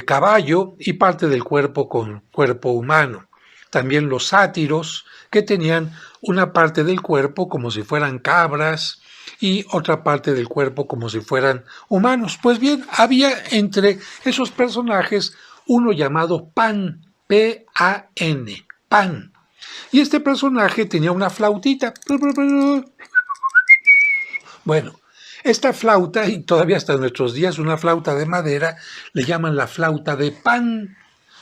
caballo y parte del cuerpo con cuerpo humano. También los sátiros que tenían una parte del cuerpo como si fueran cabras y otra parte del cuerpo como si fueran humanos. Pues bien, había entre esos personajes uno llamado Pan, P-A-N, Pan. Y este personaje tenía una flautita. Bueno, esta flauta, y todavía hasta nuestros días una flauta de madera, le llaman la flauta de Pan.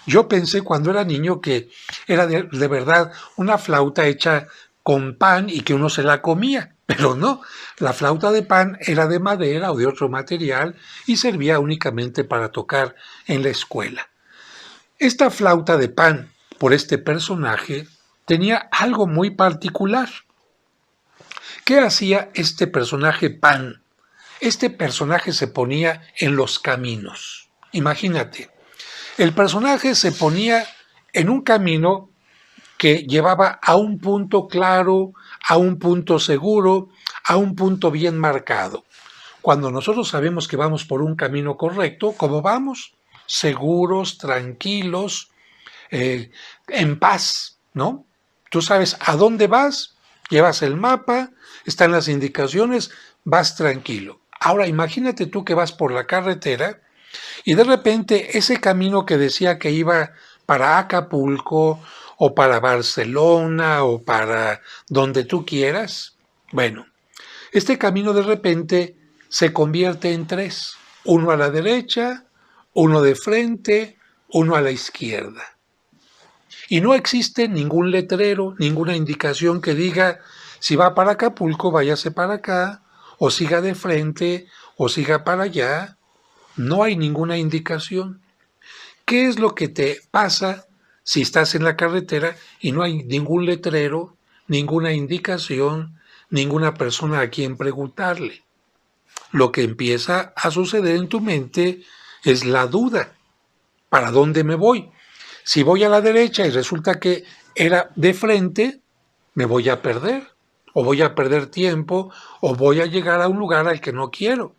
Yo pensé cuando era niño que era de verdad una flauta hecha con pan y que uno se la comía, pero no, la flauta de Pan era de madera o de otro material y servía únicamente para tocar en la escuela. Esta flauta de Pan, por este personaje, tenía algo muy particular. ¿Qué hacía este personaje Pan? Este personaje se ponía en los caminos. Imagínate, el personaje se ponía en un camino que llevaba a un punto claro, a un punto seguro, a un punto bien marcado. Cuando nosotros sabemos que vamos por un camino correcto, ¿cómo vamos? Seguros, tranquilos, en paz, ¿no? Tú sabes a dónde vas, llevas el mapa, están las indicaciones, vas tranquilo. Ahora imagínate tú que vas por la carretera y de repente ese camino que decía que iba para Acapulco o para Barcelona o para donde tú quieras, bueno, este camino de repente se convierte en tres, uno a la derecha, uno de frente, uno a la izquierda. Y no existe ningún letrero, ninguna indicación que diga si va para Acapulco, váyase para acá, o siga de frente, o siga para allá. No hay ninguna indicación. ¿Qué es lo que te pasa si estás en la carretera y no hay ningún letrero, ninguna indicación, ninguna persona a quien preguntarle? Lo que empieza a suceder en tu mente es la duda. ¿Para dónde me voy? Si voy a la derecha y resulta que era de frente, me voy a perder, o voy a perder tiempo, o voy a llegar a un lugar al que no quiero.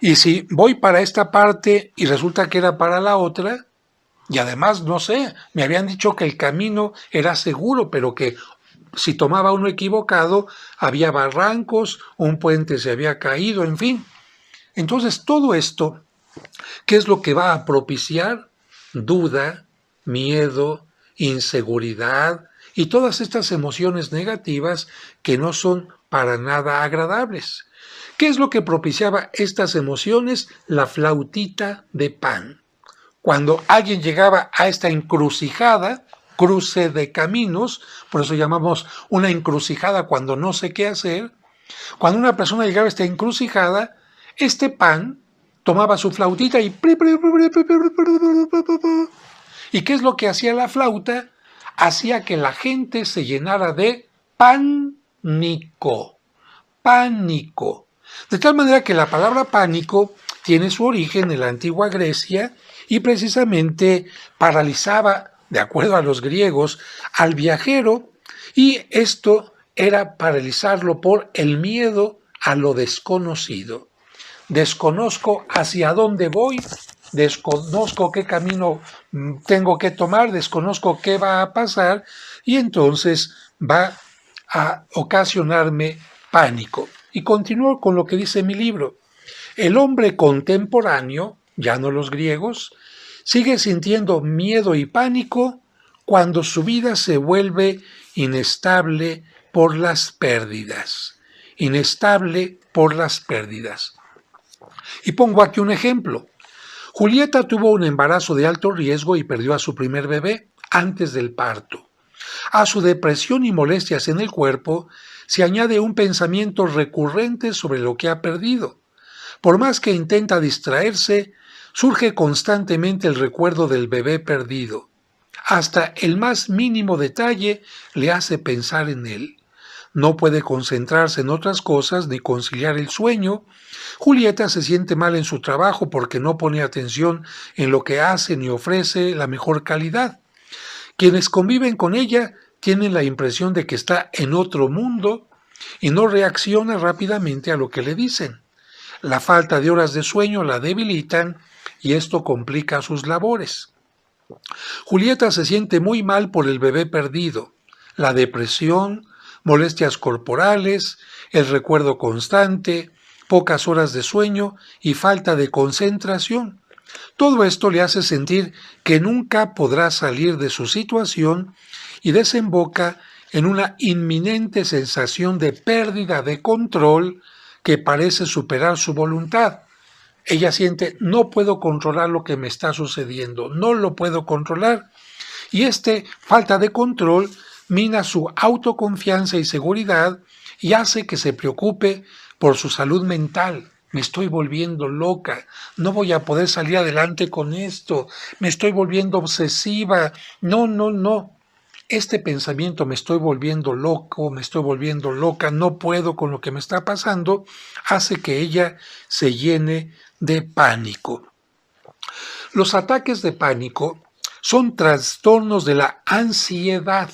Y si voy para esta parte y resulta que era para la otra, y además, no sé, me habían dicho que el camino era seguro, pero que si tomaba uno equivocado, había barrancos, un puente se había caído, en fin. Entonces, todo esto, ¿qué es lo que va a propiciar? Duda, miedo, inseguridad y todas estas emociones negativas que no son para nada agradables. ¿Qué es lo que propiciaba estas emociones? La flautita de Pan. Cuando alguien llegaba a esta encrucijada, cruce de caminos, por eso llamamos una encrucijada cuando no sé qué hacer, cuando una persona llegaba a esta encrucijada, este Pan tomaba su flautita y... ¿Y qué es lo que hacía la flauta? Hacía que la gente se llenara de pánico. Pánico. De tal manera que la palabra pánico tiene su origen en la antigua Grecia y precisamente paralizaba, de acuerdo a los griegos, al viajero, y esto era paralizarlo por el miedo a lo desconocido. Desconozco hacia dónde voy, desconozco qué camino tengo que tomar, desconozco qué va a pasar y entonces va a ocasionarme pánico. Y continúo con lo que dice mi libro. El hombre contemporáneo, ya no los griegos, sigue sintiendo miedo y pánico cuando su vida se vuelve inestable por las pérdidas. Inestable por las pérdidas. Y pongo aquí un ejemplo. Julieta tuvo un embarazo de alto riesgo y perdió a su primer bebé antes del parto. A su depresión y molestias en el cuerpo se añade un pensamiento recurrente sobre lo que ha perdido. Por más que intenta distraerse, surge constantemente el recuerdo del bebé perdido. Hasta el más mínimo detalle le hace pensar en él. No puede concentrarse en otras cosas ni conciliar el sueño. Julieta se siente mal en su trabajo porque no pone atención en lo que hace ni ofrece la mejor calidad. Quienes conviven con ella tienen la impresión de que está en otro mundo y no reacciona rápidamente a lo que le dicen. La falta de horas de sueño la debilitan y esto complica sus labores. Julieta se siente muy mal por el bebé perdido. La depresión, molestias corporales, el recuerdo constante, pocas horas de sueño y falta de concentración. Todo esto le hace sentir que nunca podrá salir de su situación y desemboca en una inminente sensación de pérdida de control que parece superar su voluntad. Ella siente, no puedo controlar lo que me está sucediendo, no lo puedo controlar. Y falta de control mina su autoconfianza y seguridad y hace que se preocupe por su salud mental. Me estoy volviendo loca, no voy a poder salir adelante con esto, me estoy volviendo obsesiva, no. Este pensamiento, me estoy volviendo loco, me estoy volviendo loca, no puedo con lo que me está pasando, hace que ella se llene de pánico. Los ataques de pánico son trastornos de la ansiedad,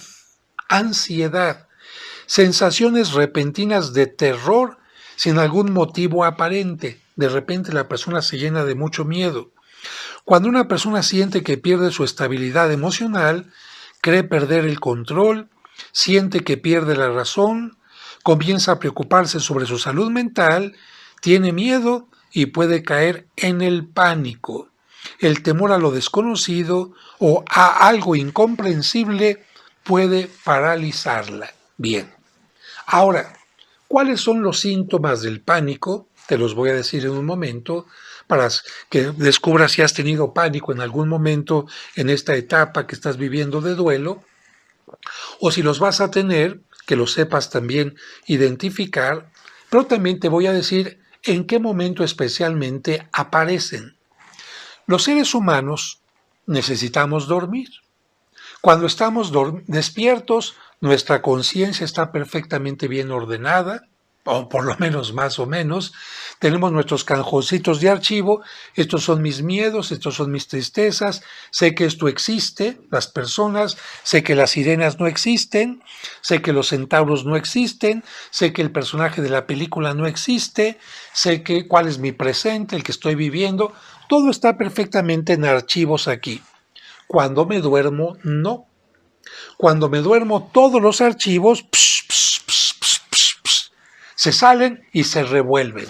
sensaciones repentinas de terror sin algún motivo aparente. De repente la persona se llena de mucho miedo. Cuando una persona siente que pierde su estabilidad emocional, cree perder el control, siente que pierde la razón, comienza a preocuparse sobre su salud mental, tiene miedo y puede caer en el pánico. El temor a lo desconocido o a algo incomprensible puede paralizarla. Bien. Ahora, ¿cuáles son los síntomas del pánico? Te los voy a decir en un momento para que descubras si has tenido pánico en algún momento en esta etapa que estás viviendo de duelo, o si los vas a tener, que los sepas también identificar, pero también te voy a decir en qué momento especialmente aparecen. Los seres humanos necesitamos dormir. Cuando estamos despiertos, nuestra conciencia está perfectamente bien ordenada, o por lo menos más o menos. Tenemos nuestros cajoncitos de archivo, estos son mis miedos, estos son mis tristezas, sé que esto existe, las personas, sé que las sirenas no existen, sé que los centauros no existen, sé que el personaje de la película no existe, sé que cuál es mi presente, el que estoy viviendo, todo está perfectamente en archivos aquí. Cuando me duermo, no. Cuando me duermo, todos los archivos se salen y se revuelven.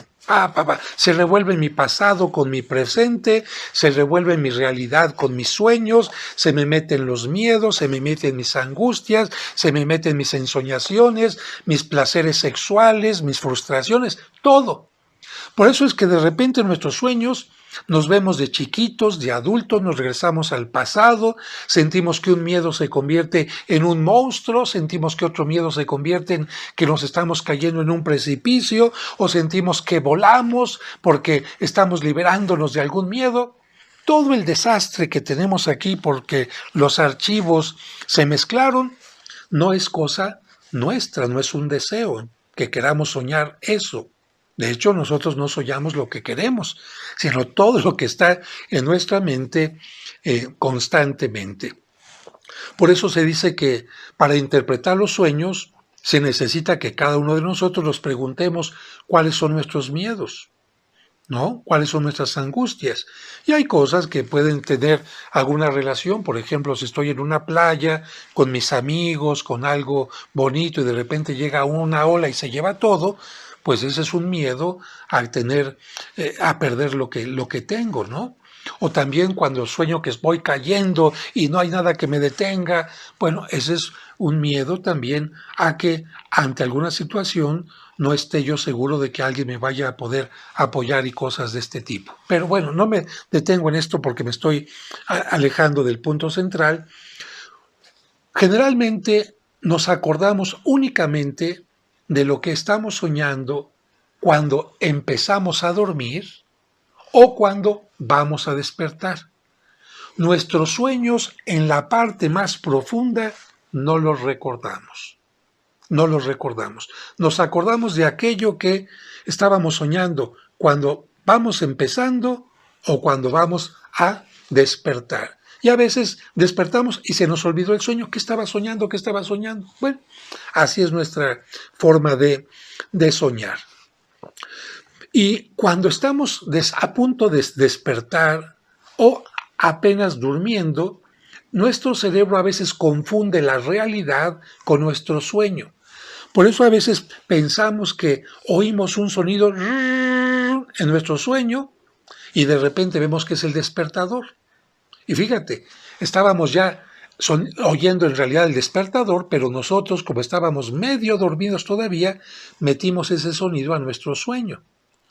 Se revuelve mi pasado con mi presente, se revuelve mi realidad con mis sueños, se me meten los miedos, se me meten mis angustias, se me meten mis ensoñaciones, mis placeres sexuales, mis frustraciones, todo. Por eso es que de repente en nuestros sueños nos vemos de chiquitos, de adultos, nos regresamos al pasado, sentimos que un miedo se convierte en un monstruo, sentimos que otro miedo se convierte en que nos estamos cayendo en un precipicio, o sentimos que volamos porque estamos liberándonos de algún miedo. Todo el desastre que tenemos aquí porque los archivos se mezclaron no es cosa nuestra, no es un deseo que queramos soñar eso. De hecho, nosotros no soñamos lo que queremos, sino todo lo que está en nuestra mente constantemente. Por eso se dice que para interpretar los sueños se necesita que cada uno de nosotros nos preguntemos cuáles son nuestros miedos, ¿no? ¿Cuáles son nuestras angustias? Y hay cosas que pueden tener alguna relación, por ejemplo, si estoy en una playa con mis amigos, con algo bonito y de repente llega una ola y se lleva todo, pues ese es un miedo a a perder lo que tengo, ¿no? O también cuando sueño que voy cayendo y no hay nada que me detenga, bueno, ese es un miedo también a que ante alguna situación no esté yo seguro de que alguien me vaya a poder apoyar y cosas de este tipo. Pero bueno, no me detengo en esto porque me estoy alejando del punto central. Generalmente nos acordamos únicamente de lo que estamos soñando cuando empezamos a dormir o cuando vamos a despertar. Nuestros sueños en la parte más profunda no los recordamos. No los recordamos. Nos acordamos de aquello que estábamos soñando cuando vamos empezando o cuando vamos a despertar. Y a veces despertamos y se nos olvidó el sueño. ¿Qué estaba soñando? ¿Qué estaba soñando? Bueno, así es nuestra forma de soñar. Y cuando estamos a punto de despertar o apenas durmiendo, nuestro cerebro a veces confunde la realidad con nuestro sueño. Por eso a veces pensamos que oímos un sonido en nuestro sueño y de repente vemos que es el despertador. Y fíjate, estábamos ya oyendo en realidad el despertador, pero nosotros, como estábamos medio dormidos todavía, metimos ese sonido a nuestro sueño.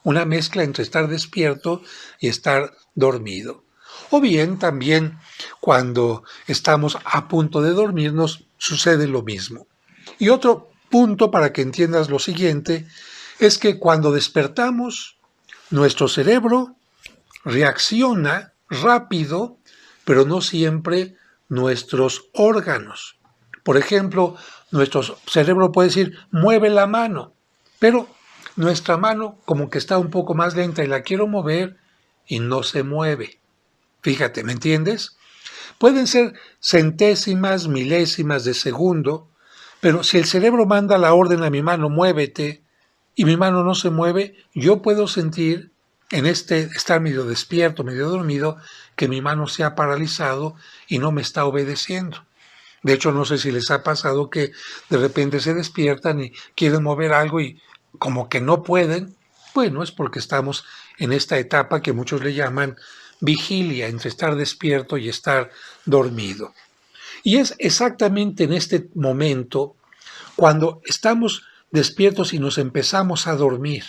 Una mezcla entre estar despierto y estar dormido. O bien también cuando estamos a punto de dormirnos sucede lo mismo. Y otro punto para que entiendas lo siguiente es que cuando despertamos, nuestro cerebro reacciona rápido, pero no siempre nuestros órganos. Por ejemplo, nuestro cerebro puede decir, mueve la mano, pero nuestra mano como que está un poco más lenta y la quiero mover y no se mueve. Fíjate, ¿me entiendes? Pueden ser centésimas, milésimas de segundo, pero si el cerebro manda la orden a mi mano, muévete, y mi mano no se mueve, yo puedo sentir en estar medio despierto, medio dormido, que mi mano se ha paralizado y no me está obedeciendo. De hecho, no sé si les ha pasado que de repente se despiertan y quieren mover algo y como que no pueden. Bueno, es porque estamos en esta etapa que muchos le llaman vigilia, entre estar despierto y estar dormido. Y es exactamente en este momento cuando estamos despiertos y nos empezamos a dormir,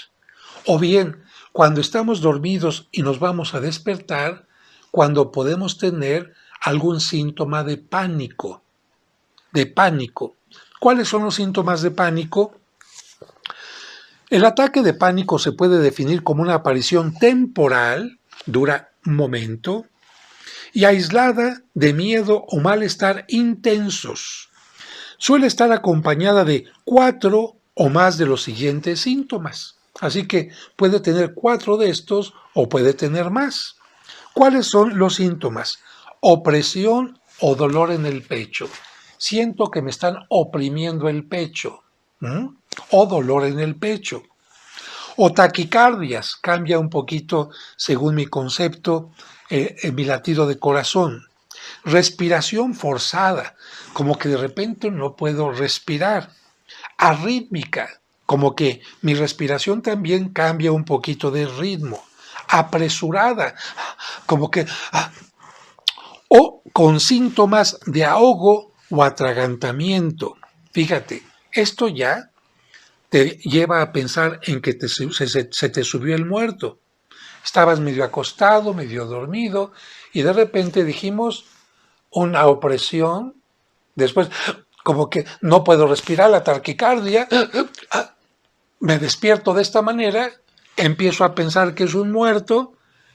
o bien cuando estamos dormidos y nos vamos a despertar, cuando podemos tener algún síntoma de pánico. ¿Cuáles son los síntomas de pánico? El ataque de pánico se puede definir como una aparición temporal, dura un momento, y aislada de miedo o malestar intensos. Suele estar acompañada de 4 o más de los siguientes síntomas. Así que puede tener 4 de estos o puede tener más. ¿Cuáles son los síntomas? Opresión o dolor en el pecho. Siento que me están oprimiendo el pecho. O dolor en el pecho. O taquicardias, cambia un poquito según mi concepto mi latido de corazón. Respiración forzada, como que de repente no puedo respirar. Arrítmica, como que mi respiración también cambia un poquito de ritmo. Apresurada, como que... o con síntomas de ahogo o atragantamiento. Fíjate, esto ya te lleva a pensar en que se te subió el muerto. Estabas medio acostado, medio dormido, y de repente dijimos una opresión, después como que no puedo respirar, la taquicardia, me despierto de esta manera, empiezo a pensar que es un muerto,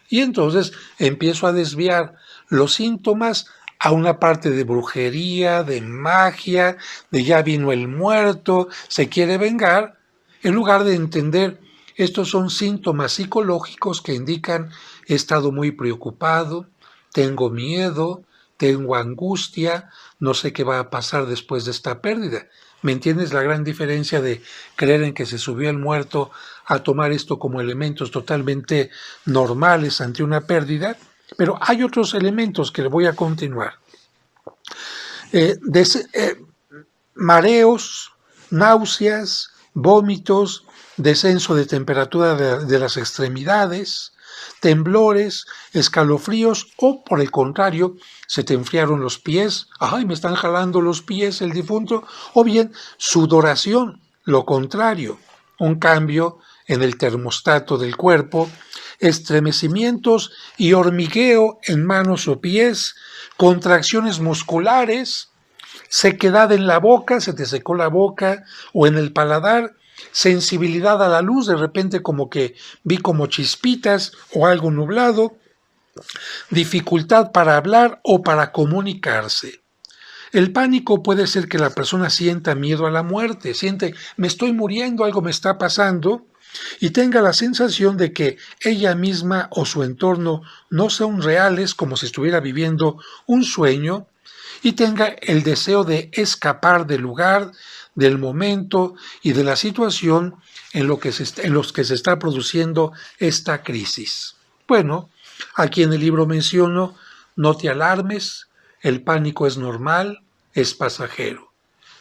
y entonces empiezo a desviar los síntomas a una parte de brujería, de magia, de ya vino el muerto, se quiere vengar, en lugar de entender estos son síntomas psicológicos que indican he estado muy preocupado, tengo miedo, tengo angustia, no sé qué va a pasar después de esta pérdida. ¿Me entiendes la gran diferencia de creer en que se subió el muerto a tomar esto como elementos totalmente normales ante una pérdida? Pero hay otros elementos que le voy a continuar. Mareos, náuseas, vómitos, descenso de temperatura de las extremidades, temblores, escalofríos o, por el contrario, se te enfriaron los pies, ¡ay, me están jalando los pies el difunto! O bien, sudoración, lo contrario, un cambio en el termostato del cuerpo, estremecimientos y hormigueo en manos o pies, contracciones musculares, sequedad en la boca, se te secó la boca o en el paladar, sensibilidad a la luz, de repente como que vi como chispitas o algo nublado, dificultad para hablar o para comunicarse. El pánico puede ser que la persona sienta miedo a la muerte, siente me estoy muriendo, algo me está pasando, y tenga la sensación de que ella misma o su entorno no son reales, como si estuviera viviendo un sueño, y tenga el deseo de escapar del lugar, del momento y de la situación en los que se está produciendo esta crisis. Bueno, aquí en el libro menciono, no te alarmes, el pánico es normal, es pasajero.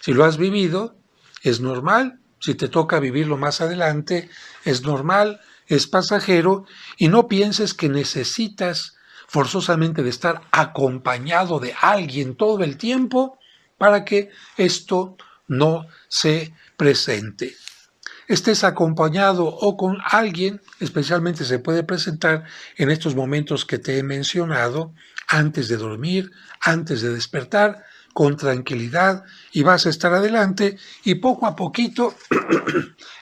Si lo has vivido, es normal. Si te toca vivirlo más adelante, es normal, es pasajero, y no pienses que necesitas forzosamente de estar acompañado de alguien todo el tiempo para que esto no se presente. Estés acompañado o con alguien, especialmente se puede presentar en estos momentos que te he mencionado, antes de dormir, antes de despertar, con tranquilidad, y vas a estar adelante, y poco a poquito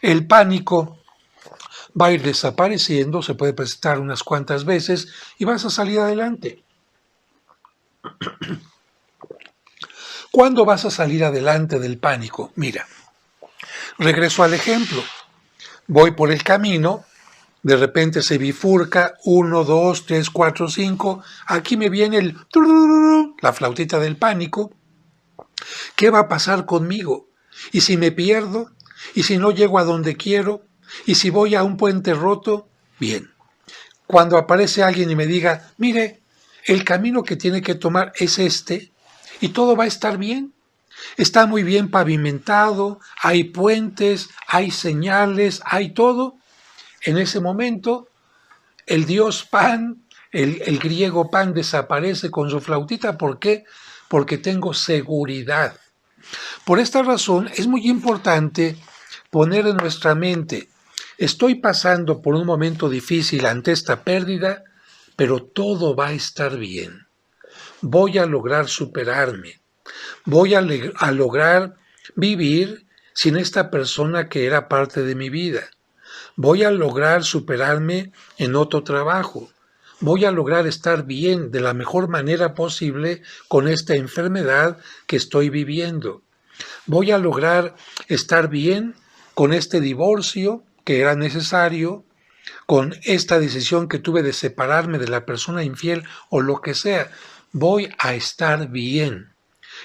el pánico va a ir desapareciendo, se puede presentar unas cuantas veces y vas a salir adelante. ¿Cuándo vas a salir adelante del pánico? Mira, regreso al ejemplo. Voy por el camino, de repente se bifurca 1, 2, 3, 4, 5. Aquí me viene la flautita del pánico. ¿Qué va a pasar conmigo? ¿Y si me pierdo? ¿Y si no llego a donde quiero? ¿Y si voy a un puente roto? Bien. Cuando aparece alguien y me diga, mire, el camino que tiene que tomar es este, y todo va a estar bien. Está muy bien pavimentado, hay puentes, hay señales, hay todo. En ese momento, el dios Pan, el griego Pan, desaparece con su flautita. ¿Por qué? Porque tengo seguridad. Por esta razón, es muy importante poner en nuestra mente, estoy pasando por un momento difícil ante esta pérdida, pero todo va a estar bien. Voy a lograr superarme. Voy a lograr vivir sin esta persona que era parte de mi vida. Voy a lograr superarme en otro trabajo. Voy a lograr estar bien de la mejor manera posible con esta enfermedad que estoy viviendo. Voy a lograr estar bien con este divorcio que era necesario, con esta decisión que tuve de separarme de la persona infiel o lo que sea. Voy a estar bien.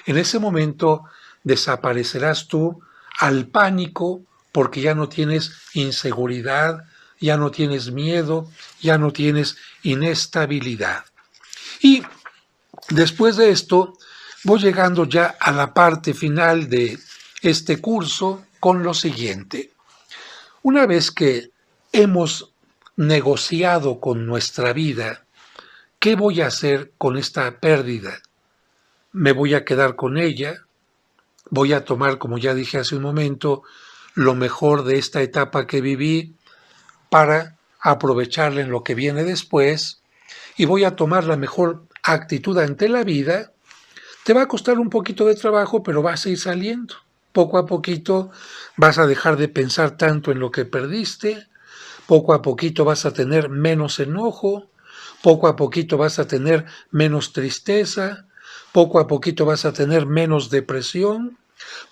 En ese momento desaparecerás tú al pánico porque ya no tienes inseguridad, ya no tienes miedo, ya no tienes inestabilidad. Y después de esto, voy llegando ya a la parte final de este curso con lo siguiente. Una vez que hemos negociado con nuestra vida, ¿qué voy a hacer con esta pérdida? ¿Me voy a quedar con ella? Voy a tomar, como ya dije hace un momento, lo mejor de esta etapa que viví para aprovecharla en lo que viene después, y voy a tomar la mejor actitud ante la vida. Te va a costar un poquito de trabajo, pero vas a ir saliendo. Poco a poquito vas a dejar de pensar tanto en lo que perdiste, poco a poquito vas a tener menos enojo, poco a poquito vas a tener menos tristeza, poco a poquito vas a tener menos depresión,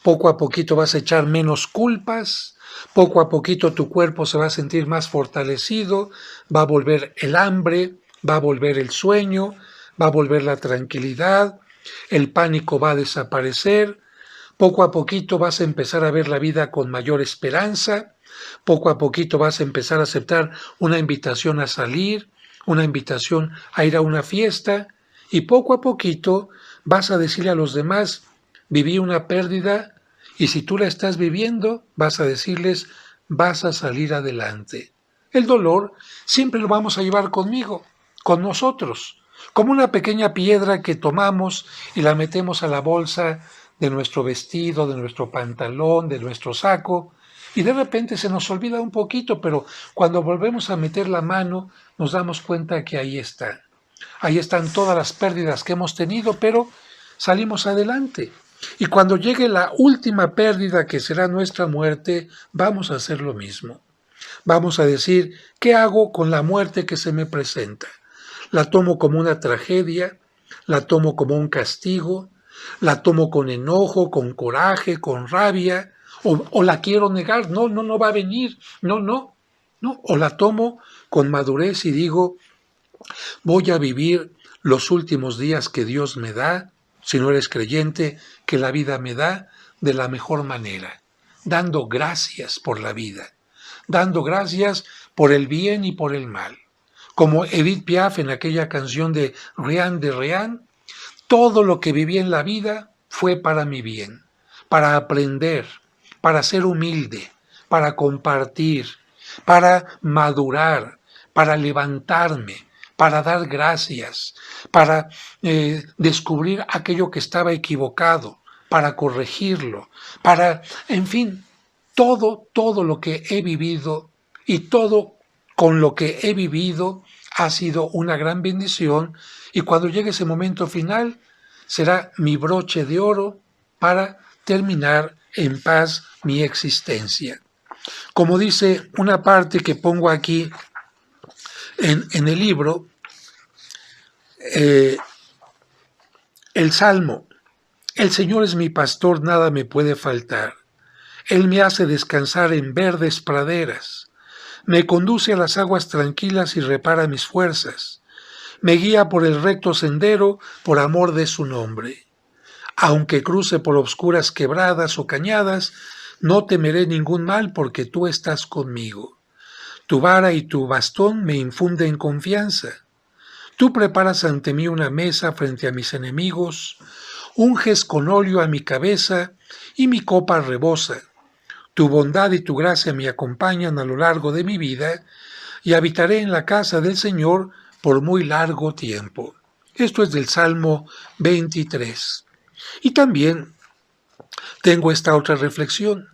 poco a poquito vas a echar menos culpas, poco a poquito tu cuerpo se va a sentir más fortalecido, va a volver el hambre, va a volver el sueño, va a volver la tranquilidad, el pánico va a desaparecer, poco a poquito vas a empezar a ver la vida con mayor esperanza, poco a poquito vas a empezar a aceptar una invitación a salir, una invitación a ir a una fiesta, y poco a poquito vas a decirle a los demás, viví una pérdida, y si tú la estás viviendo, vas a decirles, vas a salir adelante. El dolor siempre lo vamos a llevar conmigo, con nosotros, como una pequeña piedra que tomamos y la metemos a la bolsa de nuestro vestido, de nuestro pantalón, de nuestro saco, y de repente se nos olvida un poquito, pero cuando volvemos a meter la mano nos damos cuenta que ahí está. Ahí están todas las pérdidas que hemos tenido, pero salimos adelante. Y cuando llegue la última pérdida, que será nuestra muerte, vamos a hacer lo mismo. Vamos a decir, ¿qué hago con la muerte que se me presenta? ¿La tomo como una tragedia? ¿La tomo como un castigo? ¿La tomo con enojo, con coraje, con rabia? ¿O la quiero negar? No va a venir. No. O la tomo con madurez y digo, voy a vivir los últimos días que Dios me da, si no eres creyente, que la vida me da, de la mejor manera, dando gracias por la vida, dando gracias por el bien y por el mal. Como Edith Piaf en aquella canción de Rien de Rien, todo lo que viví en la vida fue para mi bien, para aprender, para ser humilde, para compartir, para madurar, para levantarme, para dar gracias, para descubrir aquello que estaba equivocado, para corregirlo, para, en fin, todo lo que he vivido y todo con lo que he vivido ha sido una gran bendición, y cuando llegue ese momento final será mi broche de oro para terminar en paz mi existencia. Como dice una parte que pongo aquí en el libro, el Salmo: el Señor es mi pastor, nada me puede faltar. Él me hace descansar en verdes praderas. Me conduce a las aguas tranquilas y repara mis fuerzas. Me guía por el recto sendero por amor de su nombre. Aunque cruce por obscuras quebradas o cañadas, no temeré ningún mal porque tú estás conmigo. Tu vara y tu bastón me infunden confianza. Tú preparas ante mí una mesa frente a mis enemigos, unges con óleo a mi cabeza y mi copa rebosa. Tu bondad y tu gracia me acompañan a lo largo de mi vida, y habitaré en la casa del Señor por muy largo tiempo. Esto es del Salmo 23. Y también tengo esta otra reflexión.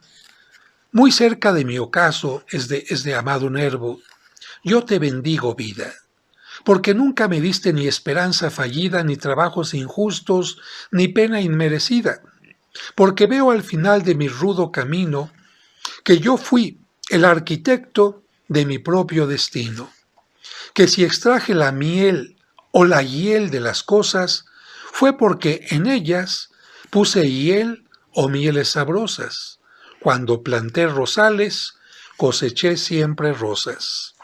Muy cerca de mi ocaso es de Amado Nervo. Yo te bendigo, vida, porque nunca me diste ni esperanza fallida, ni trabajos injustos, ni pena inmerecida, porque veo al final de mi rudo camino que yo fui el arquitecto de mi propio destino, que si extraje la miel o la hiel de las cosas, fue porque en ellas puse hiel o mieles sabrosas. Cuando planté rosales, coseché siempre rosas.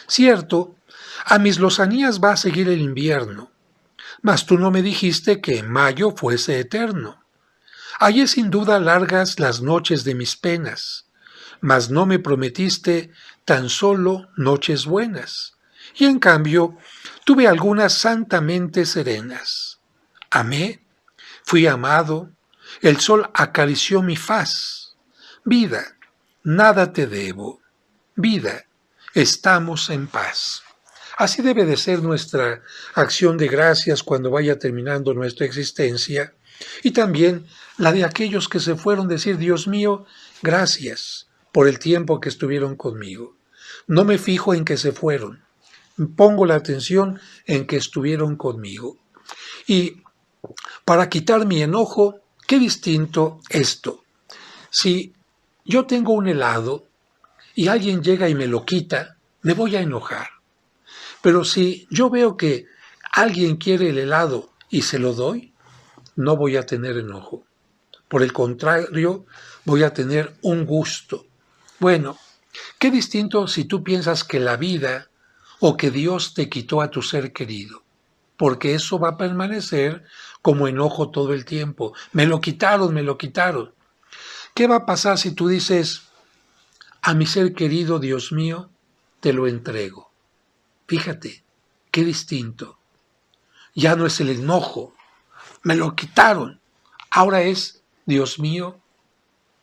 Cierto, a mis lozanías va a seguir el invierno, mas tú no me dijiste que en mayo fuese eterno. Hallé sin duda largas las noches de mis penas, mas no me prometiste tan solo noches buenas, y en cambio tuve algunas santamente serenas. Amé, fui amado, el sol acarició mi faz. Vida, nada te debo. Vida, estamos en paz. Así debe de ser nuestra acción de gracias cuando vaya terminando nuestra existencia, y también la de aquellos que se fueron, decir: Dios mío, gracias por el tiempo que estuvieron conmigo. No me fijo en que se fueron, pongo la atención en que estuvieron conmigo. Y para quitar mi enojo, qué distinto esto. Si yo tengo un helado y alguien llega y me lo quita, me voy a enojar. Pero si yo veo que alguien quiere el helado y se lo doy, no voy a tener enojo. Por el contrario, voy a tener un gusto. Bueno, qué distinto si tú piensas que la vida o que Dios te quitó a tu ser querido, porque eso va a permanecer como enojo todo el tiempo. Me lo quitaron, me lo quitaron. ¿Qué va a pasar si tú dices: a mi ser querido, Dios mío, te lo entrego? Fíjate, qué distinto. Ya no es el enojo, me lo quitaron. Ahora es: Dios mío,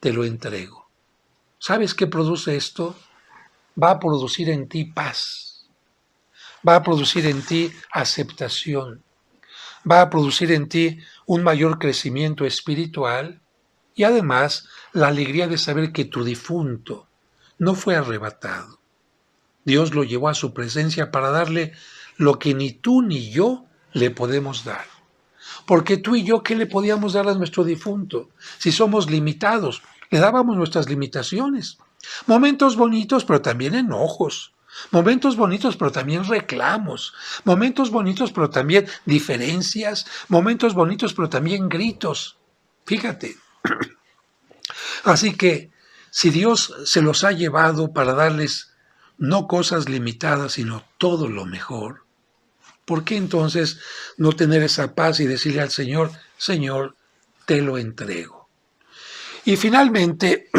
te lo entrego. ¿Sabes qué produce esto? Va a producir en ti paz, va a producir en ti aceptación, va a producir en ti un mayor crecimiento espiritual, y además la alegría de saber que tu difunto no fue arrebatado. Dios lo llevó a su presencia para darle lo que ni tú ni yo le podemos dar. Porque tú y yo, ¿qué le podíamos dar a nuestro difunto? Si somos limitados, le dábamos nuestras limitaciones. Momentos bonitos, pero también enojos. Momentos bonitos, pero también reclamos. Momentos bonitos, pero también diferencias. Momentos bonitos, pero también gritos. Fíjate. Así que, si Dios se los ha llevado para darles no cosas limitadas, sino todo lo mejor, ¿por qué entonces no tener esa paz y decirle al Señor: Señor, te lo entrego? Y finalmente,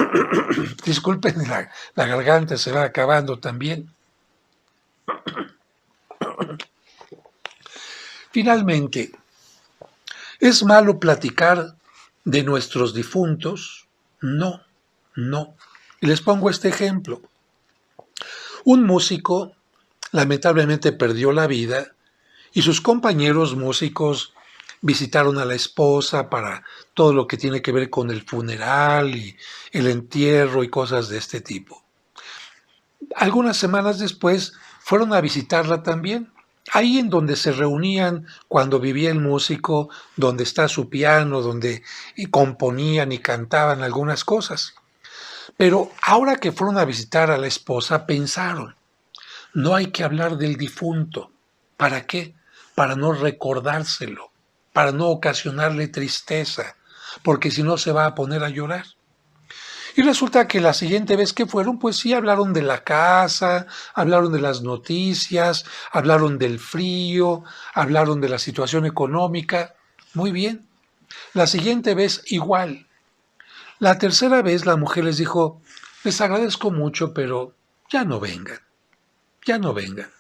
disculpen, la garganta se va acabando también. Finalmente, ¿es malo platicar de nuestros difuntos? No. No. Y les pongo este ejemplo. Un músico lamentablemente perdió la vida y sus compañeros músicos visitaron a la esposa para todo lo que tiene que ver con el funeral y el entierro y cosas de este tipo. Algunas semanas después fueron a visitarla también, ahí en donde se reunían cuando vivía el músico, donde está su piano, donde componían y cantaban algunas cosas. Pero ahora que fueron a visitar a la esposa, pensaron, no hay que hablar del difunto. ¿Para qué? Para no recordárselo, para no ocasionarle tristeza, porque si no se va a poner a llorar. Y resulta que la siguiente vez que fueron, pues sí hablaron de la casa, hablaron de las noticias, hablaron del frío, hablaron de la situación económica. Muy bien. La siguiente vez igual. La tercera vez la mujer les dijo, les agradezco mucho, pero ya no vengan, ya no vengan.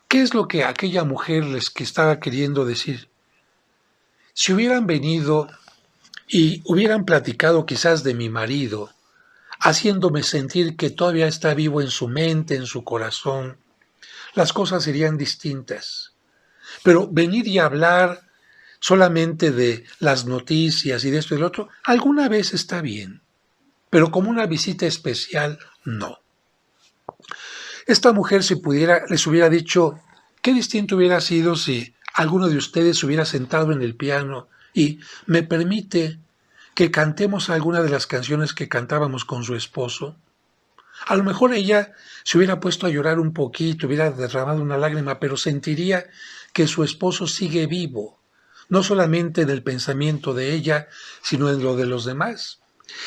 ¿Qué es lo que aquella mujer les que estaba queriendo decir? Si hubieran venido y hubieran platicado quizás de mi marido, haciéndome sentir que todavía está vivo en su mente, en su corazón, las cosas serían distintas. Pero venir y hablar solamente de las noticias y de esto y de lo otro, alguna vez está bien, pero como una visita especial, no. Esta mujer, si pudiera, les hubiera dicho, qué distinto hubiera sido si alguno de ustedes hubiera sentado en el piano y me permite que cantemos alguna de las canciones que cantábamos con su esposo. A lo mejor ella se hubiera puesto a llorar un poquito, hubiera derramado una lágrima, pero sentiría que su esposo sigue vivo, no solamente en el pensamiento de ella, sino en lo de los demás.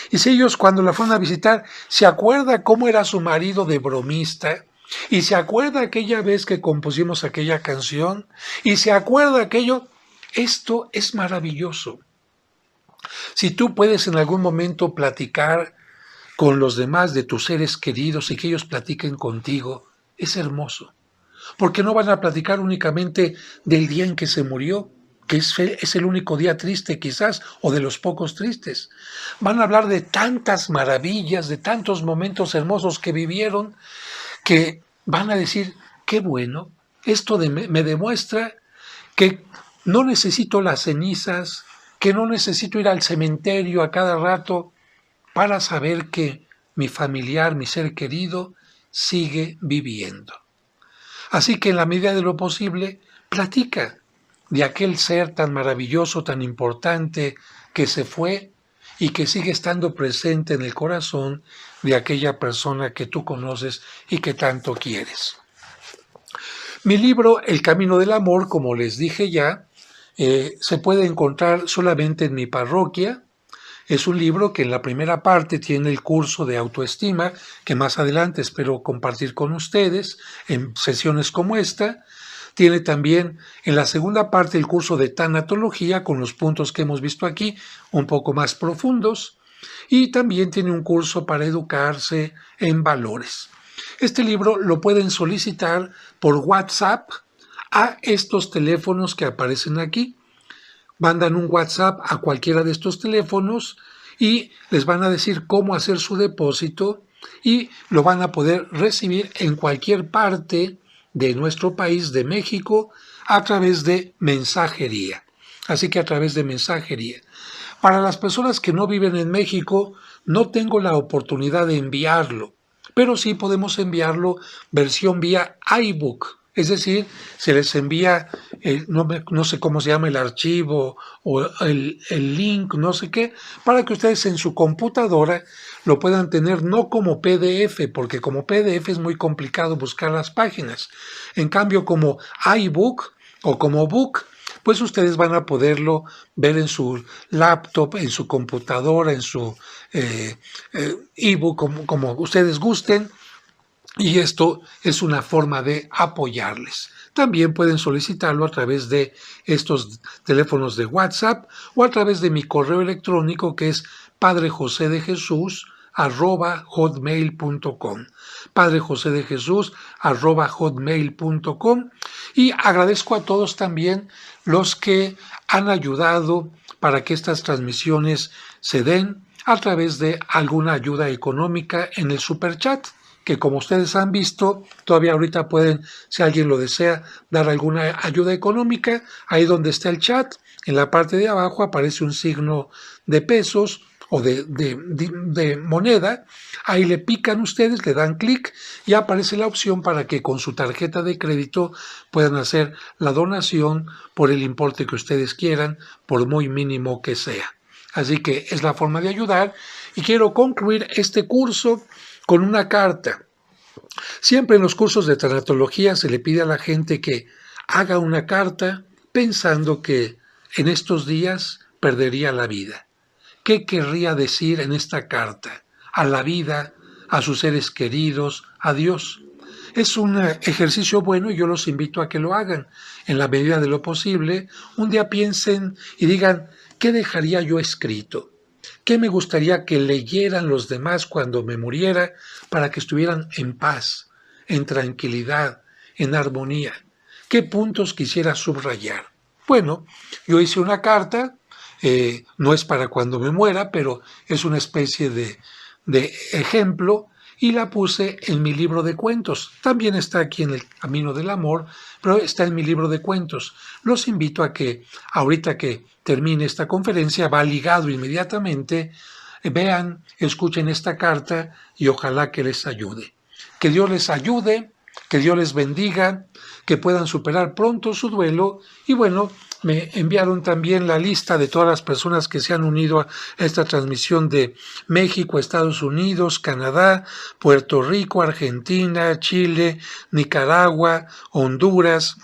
Y si ellos cuando la fueron a visitar, se acuerda cómo era su marido de bromista, y se acuerda aquella vez que compusimos aquella canción, y se acuerda aquello, esto es maravilloso. Si tú puedes en algún momento platicar con los demás de tus seres queridos y que ellos platiquen contigo, es hermoso. Porque no van a platicar únicamente del día en que se murió, que es el único día triste quizás, o de los pocos tristes. Van a hablar de tantas maravillas, de tantos momentos hermosos que vivieron, que van a decir, qué bueno, esto me demuestra que no necesito las cenizas, que no necesito ir al cementerio a cada rato para saber que mi familiar, mi ser querido, sigue viviendo. Así que en la medida de lo posible, platica de aquel ser tan maravilloso, tan importante, que se fue y que sigue estando presente en el corazón de aquella persona que tú conoces y que tanto quieres. Mi libro, El Camino del Amor, como les dije ya, se puede encontrar solamente en mi parroquia. Es un libro que en la primera parte tiene el curso de autoestima, que más adelante espero compartir con ustedes en sesiones como esta. Tiene también en la segunda parte el curso de tanatología, con los puntos que hemos visto aquí, un poco más profundos. Y también tiene un curso para educarse en valores. Este libro lo pueden solicitar por WhatsApp a estos teléfonos que aparecen aquí. Mandan un WhatsApp a cualquiera de estos teléfonos y les van a decir cómo hacer su depósito y lo van a poder recibir en cualquier parte de nuestro país, de México, a través de mensajería. Así que a través de mensajería. Para las personas que no viven en México, no tengo la oportunidad de enviarlo, pero sí podemos enviarlo versión vía iBook. Es decir, se les envía, no sé cómo se llama el archivo o el link, no sé qué, para que ustedes en su computadora lo puedan tener no como PDF, porque como PDF es muy complicado buscar las páginas. En cambio, como iBook o como book, pues ustedes van a poderlo ver en su laptop, en su computadora, en su ebook, como ustedes gusten. Y esto es una forma de apoyarles. También pueden solicitarlo a través de estos teléfonos de WhatsApp o a través de mi correo electrónico que es padrejosedejesús@hotmail.com padrejosedejesús@hotmail.com. Y agradezco a todos también los que han ayudado para que estas transmisiones se den. a través de alguna ayuda económica en el superchat, que como ustedes han visto, todavía ahorita pueden, si alguien lo desea, dar alguna ayuda económica. Ahí donde está el chat, en la parte de abajo aparece un signo de pesos o de moneda. Ahí le pican ustedes, le dan clic y aparece la opción para que con su tarjeta de crédito puedan hacer la donación por el importe que ustedes quieran, por muy mínimo que sea. Así que es la forma de ayudar, y quiero concluir este curso con una carta. Siempre en los cursos de tanatología se le pide a la gente que haga una carta pensando que en estos días perdería la vida. ¿Qué querría decir en esta carta? A la vida, a sus seres queridos, a Dios. Es un ejercicio bueno y yo los invito a que lo hagan. En la medida de lo posible, un día piensen y digan, ¿qué dejaría yo escrito? ¿Qué me gustaría que leyeran los demás cuando me muriera para que estuvieran en paz, en tranquilidad, en armonía? ¿Qué puntos quisiera subrayar? Bueno, yo hice una carta, no es para cuando me muera, pero es una especie de ejemplo, y la puse en mi libro de cuentos. También está aquí en El Camino del Amor, pero está en mi libro de cuentos. Los invito a que, ahorita que termine esta conferencia, va ligado inmediatamente, vean, escuchen esta carta y ojalá que les ayude. Que Dios les ayude, que Dios les bendiga, que puedan superar pronto su duelo. Y bueno, me enviaron también la lista de todas las personas que se han unido a esta transmisión de México, Estados Unidos, Canadá, Puerto Rico, Argentina, Chile, Nicaragua, Honduras,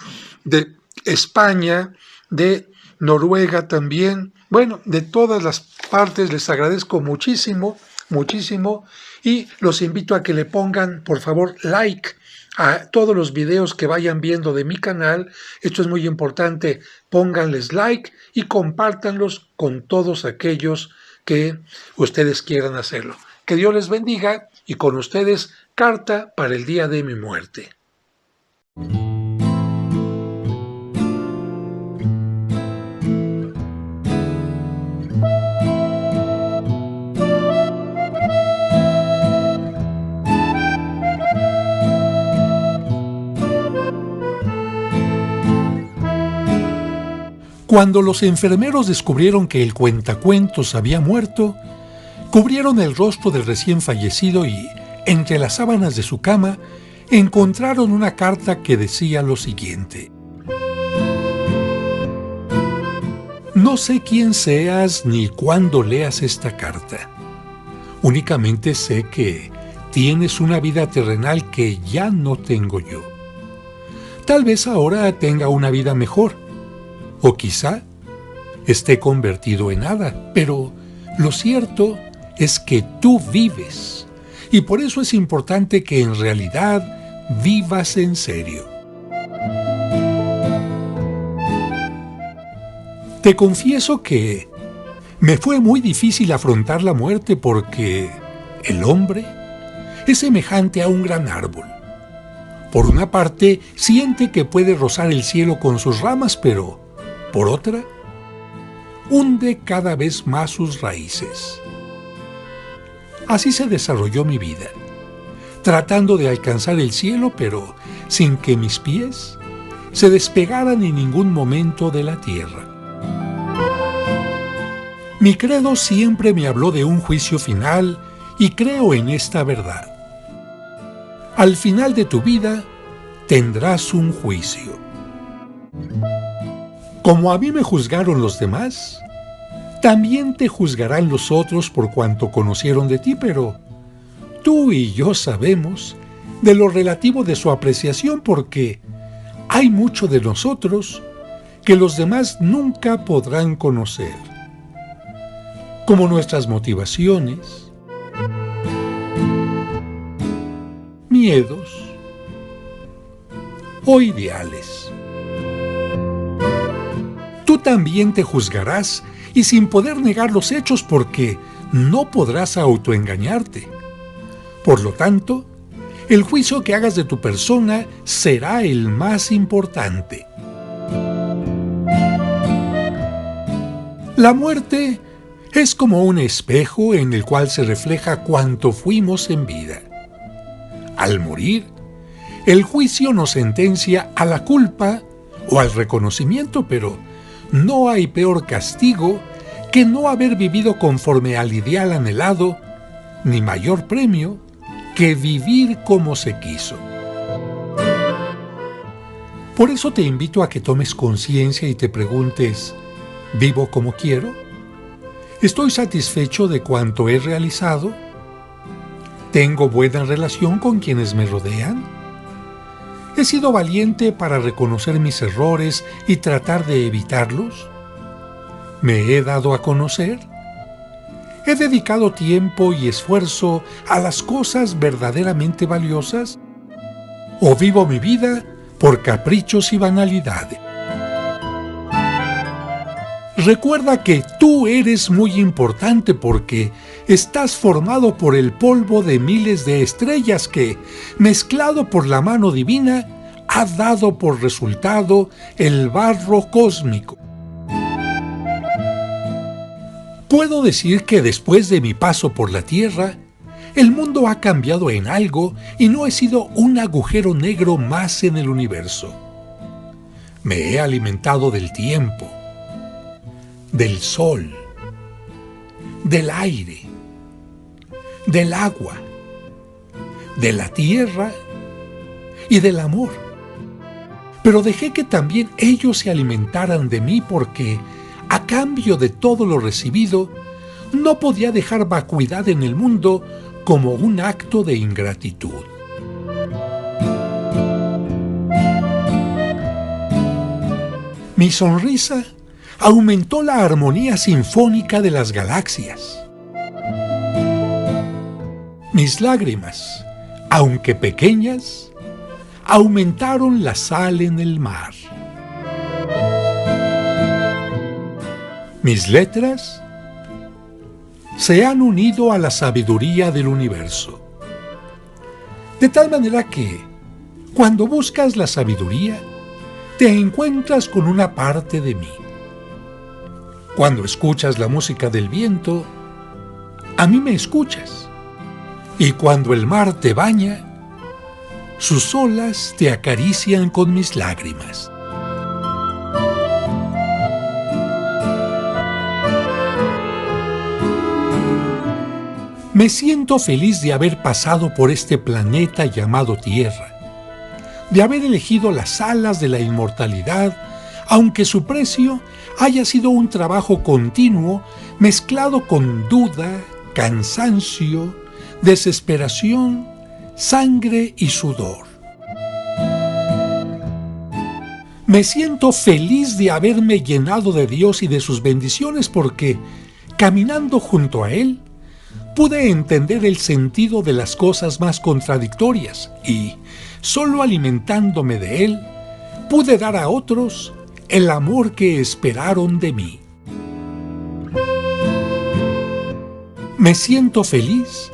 de España, de Noruega también. Bueno, de todas las partes les agradezco muchísimo, muchísimo, y los invito a que le pongan, por favor, like a todos los videos que vayan viendo de mi canal. Esto es muy importante, pónganles like y compártanlos con todos aquellos que ustedes quieran hacerlo. Que Dios les bendiga, y con ustedes, carta para el día de mi muerte. Cuando los enfermeros descubrieron que el cuentacuentos había muerto, cubrieron el rostro del recién fallecido y, entre las sábanas de su cama, encontraron una carta que decía lo siguiente: No sé quién seas ni cuándo leas esta carta. Únicamente sé que tienes una vida terrenal que ya no tengo yo. Tal vez ahora tenga una vida mejor. O quizá esté convertido en hada, pero lo cierto es que tú vives, y por eso es importante que en realidad vivas en serio. Te confieso que me fue muy difícil afrontar la muerte porque el hombre es semejante a un gran árbol. Por una parte, siente que puede rozar el cielo con sus ramas, pero por otra, hunde cada vez más sus raíces. Así se desarrolló mi vida, tratando de alcanzar el cielo, pero sin que mis pies se despegaran en ningún momento de la tierra. Mi credo siempre me habló de un juicio final, y creo en esta verdad. Al final de tu vida tendrás un juicio. Como a mí me juzgaron los demás, también te juzgarán los otros por cuanto conocieron de ti, pero tú y yo sabemos de lo relativo de su apreciación, porque hay mucho de nosotros que los demás nunca podrán conocer, como nuestras motivaciones, miedos o ideales. Tú también te juzgarás, y sin poder negar los hechos, porque no podrás autoengañarte. Por lo tanto, el juicio que hagas de tu persona será el más importante. La muerte Es como un espejo en el cual se refleja cuánto fuimos en vida. Al morir, el juicio nos sentencia a la culpa o al reconocimiento, pero no hay peor castigo que no haber vivido conforme al ideal anhelado, ni mayor premio que vivir como se quiso. Por eso te invito a que tomes conciencia y te preguntes, ¿vivo como quiero? ¿Estoy satisfecho de cuanto he realizado? ¿Tengo buena relación con quienes me rodean? ¿He sido valiente para reconocer mis errores y tratar de evitarlos? ¿Me he dado a conocer? ¿He dedicado tiempo y esfuerzo a las cosas verdaderamente valiosas? ¿O vivo mi vida por caprichos y banalidades? Recuerda que tú eres muy importante porque estás formado por el polvo de miles de estrellas que, mezclado por la mano divina, ha dado por resultado el barro cósmico. Puedo decir que después de mi paso por la Tierra, el mundo ha cambiado en algo y no he sido un agujero negro más en el universo. Me he alimentado del tiempo, del sol, del aire, del agua, de la tierra y del amor. Pero dejé que también ellos se alimentaran de mí porque, a cambio de todo lo recibido, no podía dejar vacuidad en el mundo como un acto de ingratitud. Mi sonrisa aumentó la armonía sinfónica de las galaxias. Mis lágrimas, aunque pequeñas, aumentaron la sal en el mar. Mis letras se han unido a la sabiduría del universo. De tal manera que, cuando buscas la sabiduría, te encuentras con una parte de mí. Cuando escuchas la música del viento, a mí me escuchas. Y cuando el mar te baña, sus olas te acarician con mis lágrimas. Me siento feliz de haber pasado por este planeta llamado Tierra, de haber elegido las alas de la inmortalidad, aunque su precio haya sido un trabajo continuo mezclado con duda, cansancio, desesperación, sangre y sudor. Me siento feliz de haberme llenado de Dios y de sus bendiciones porque, caminando junto a Él, pude entender el sentido de las cosas más contradictorias y, solo alimentándome de Él, pude dar a otros el amor que esperaron de mí. Me siento feliz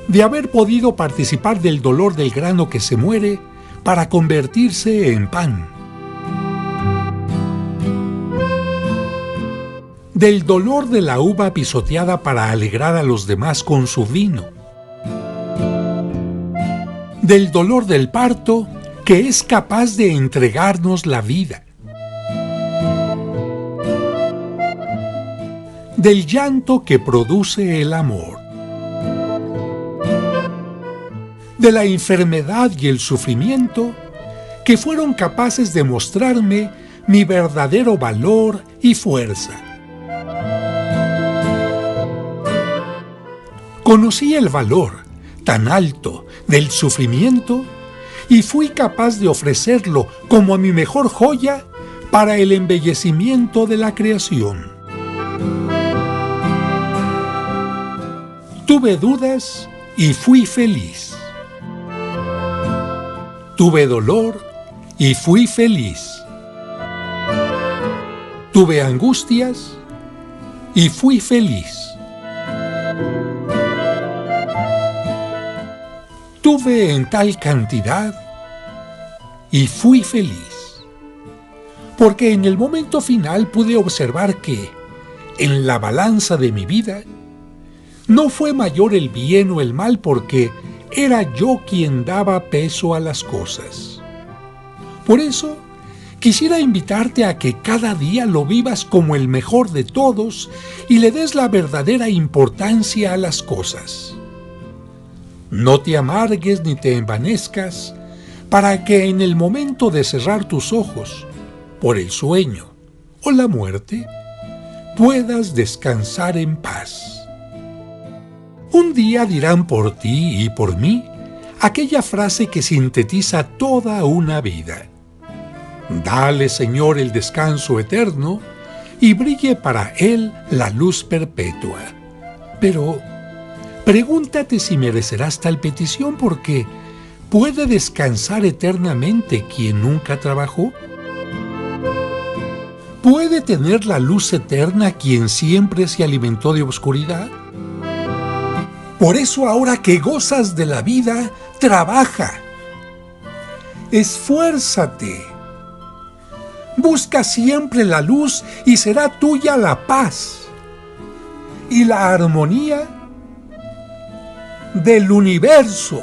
de haber podido participar del dolor del grano que se muere para convertirse en pan, del dolor de la uva pisoteada para alegrar a los demás con su vino, del dolor del parto que es capaz de entregarnos la vida, del llanto que produce el amor, de la enfermedad y el sufrimiento que fueron capaces de mostrarme mi verdadero valor y fuerza. Conocí el valor tan alto del sufrimiento y fui capaz de ofrecerlo como mi mejor joya para el embellecimiento de la creación. Tuve dudas y fui feliz. Tuve dolor y fui feliz. Tuve angustias y fui feliz. Tuve en tal cantidad y fui feliz. Porque en el momento final pude observar que, en la balanza de mi vida, no fue mayor el bien o el mal porque era yo quien daba peso a las cosas. Por eso, quisiera invitarte a que cada día lo vivas como el mejor de todos y le des la verdadera importancia a las cosas. No te amargues ni te envanezcas para que en el momento de cerrar tus ojos, por el sueño o la muerte, puedas descansar en paz. Un día dirán por ti y por mí aquella frase que sintetiza toda una vida. Dale, Señor, el descanso eterno y brille para él la luz perpetua. Pero pregúntate si merecerás tal petición porque ¿puede descansar eternamente quien nunca trabajó? ¿Puede tener la luz eterna quien siempre se alimentó de oscuridad? Por eso ahora que gozas de la vida, trabaja. Esfuérzate. Busca siempre la luz y será tuya la paz y la armonía del universo.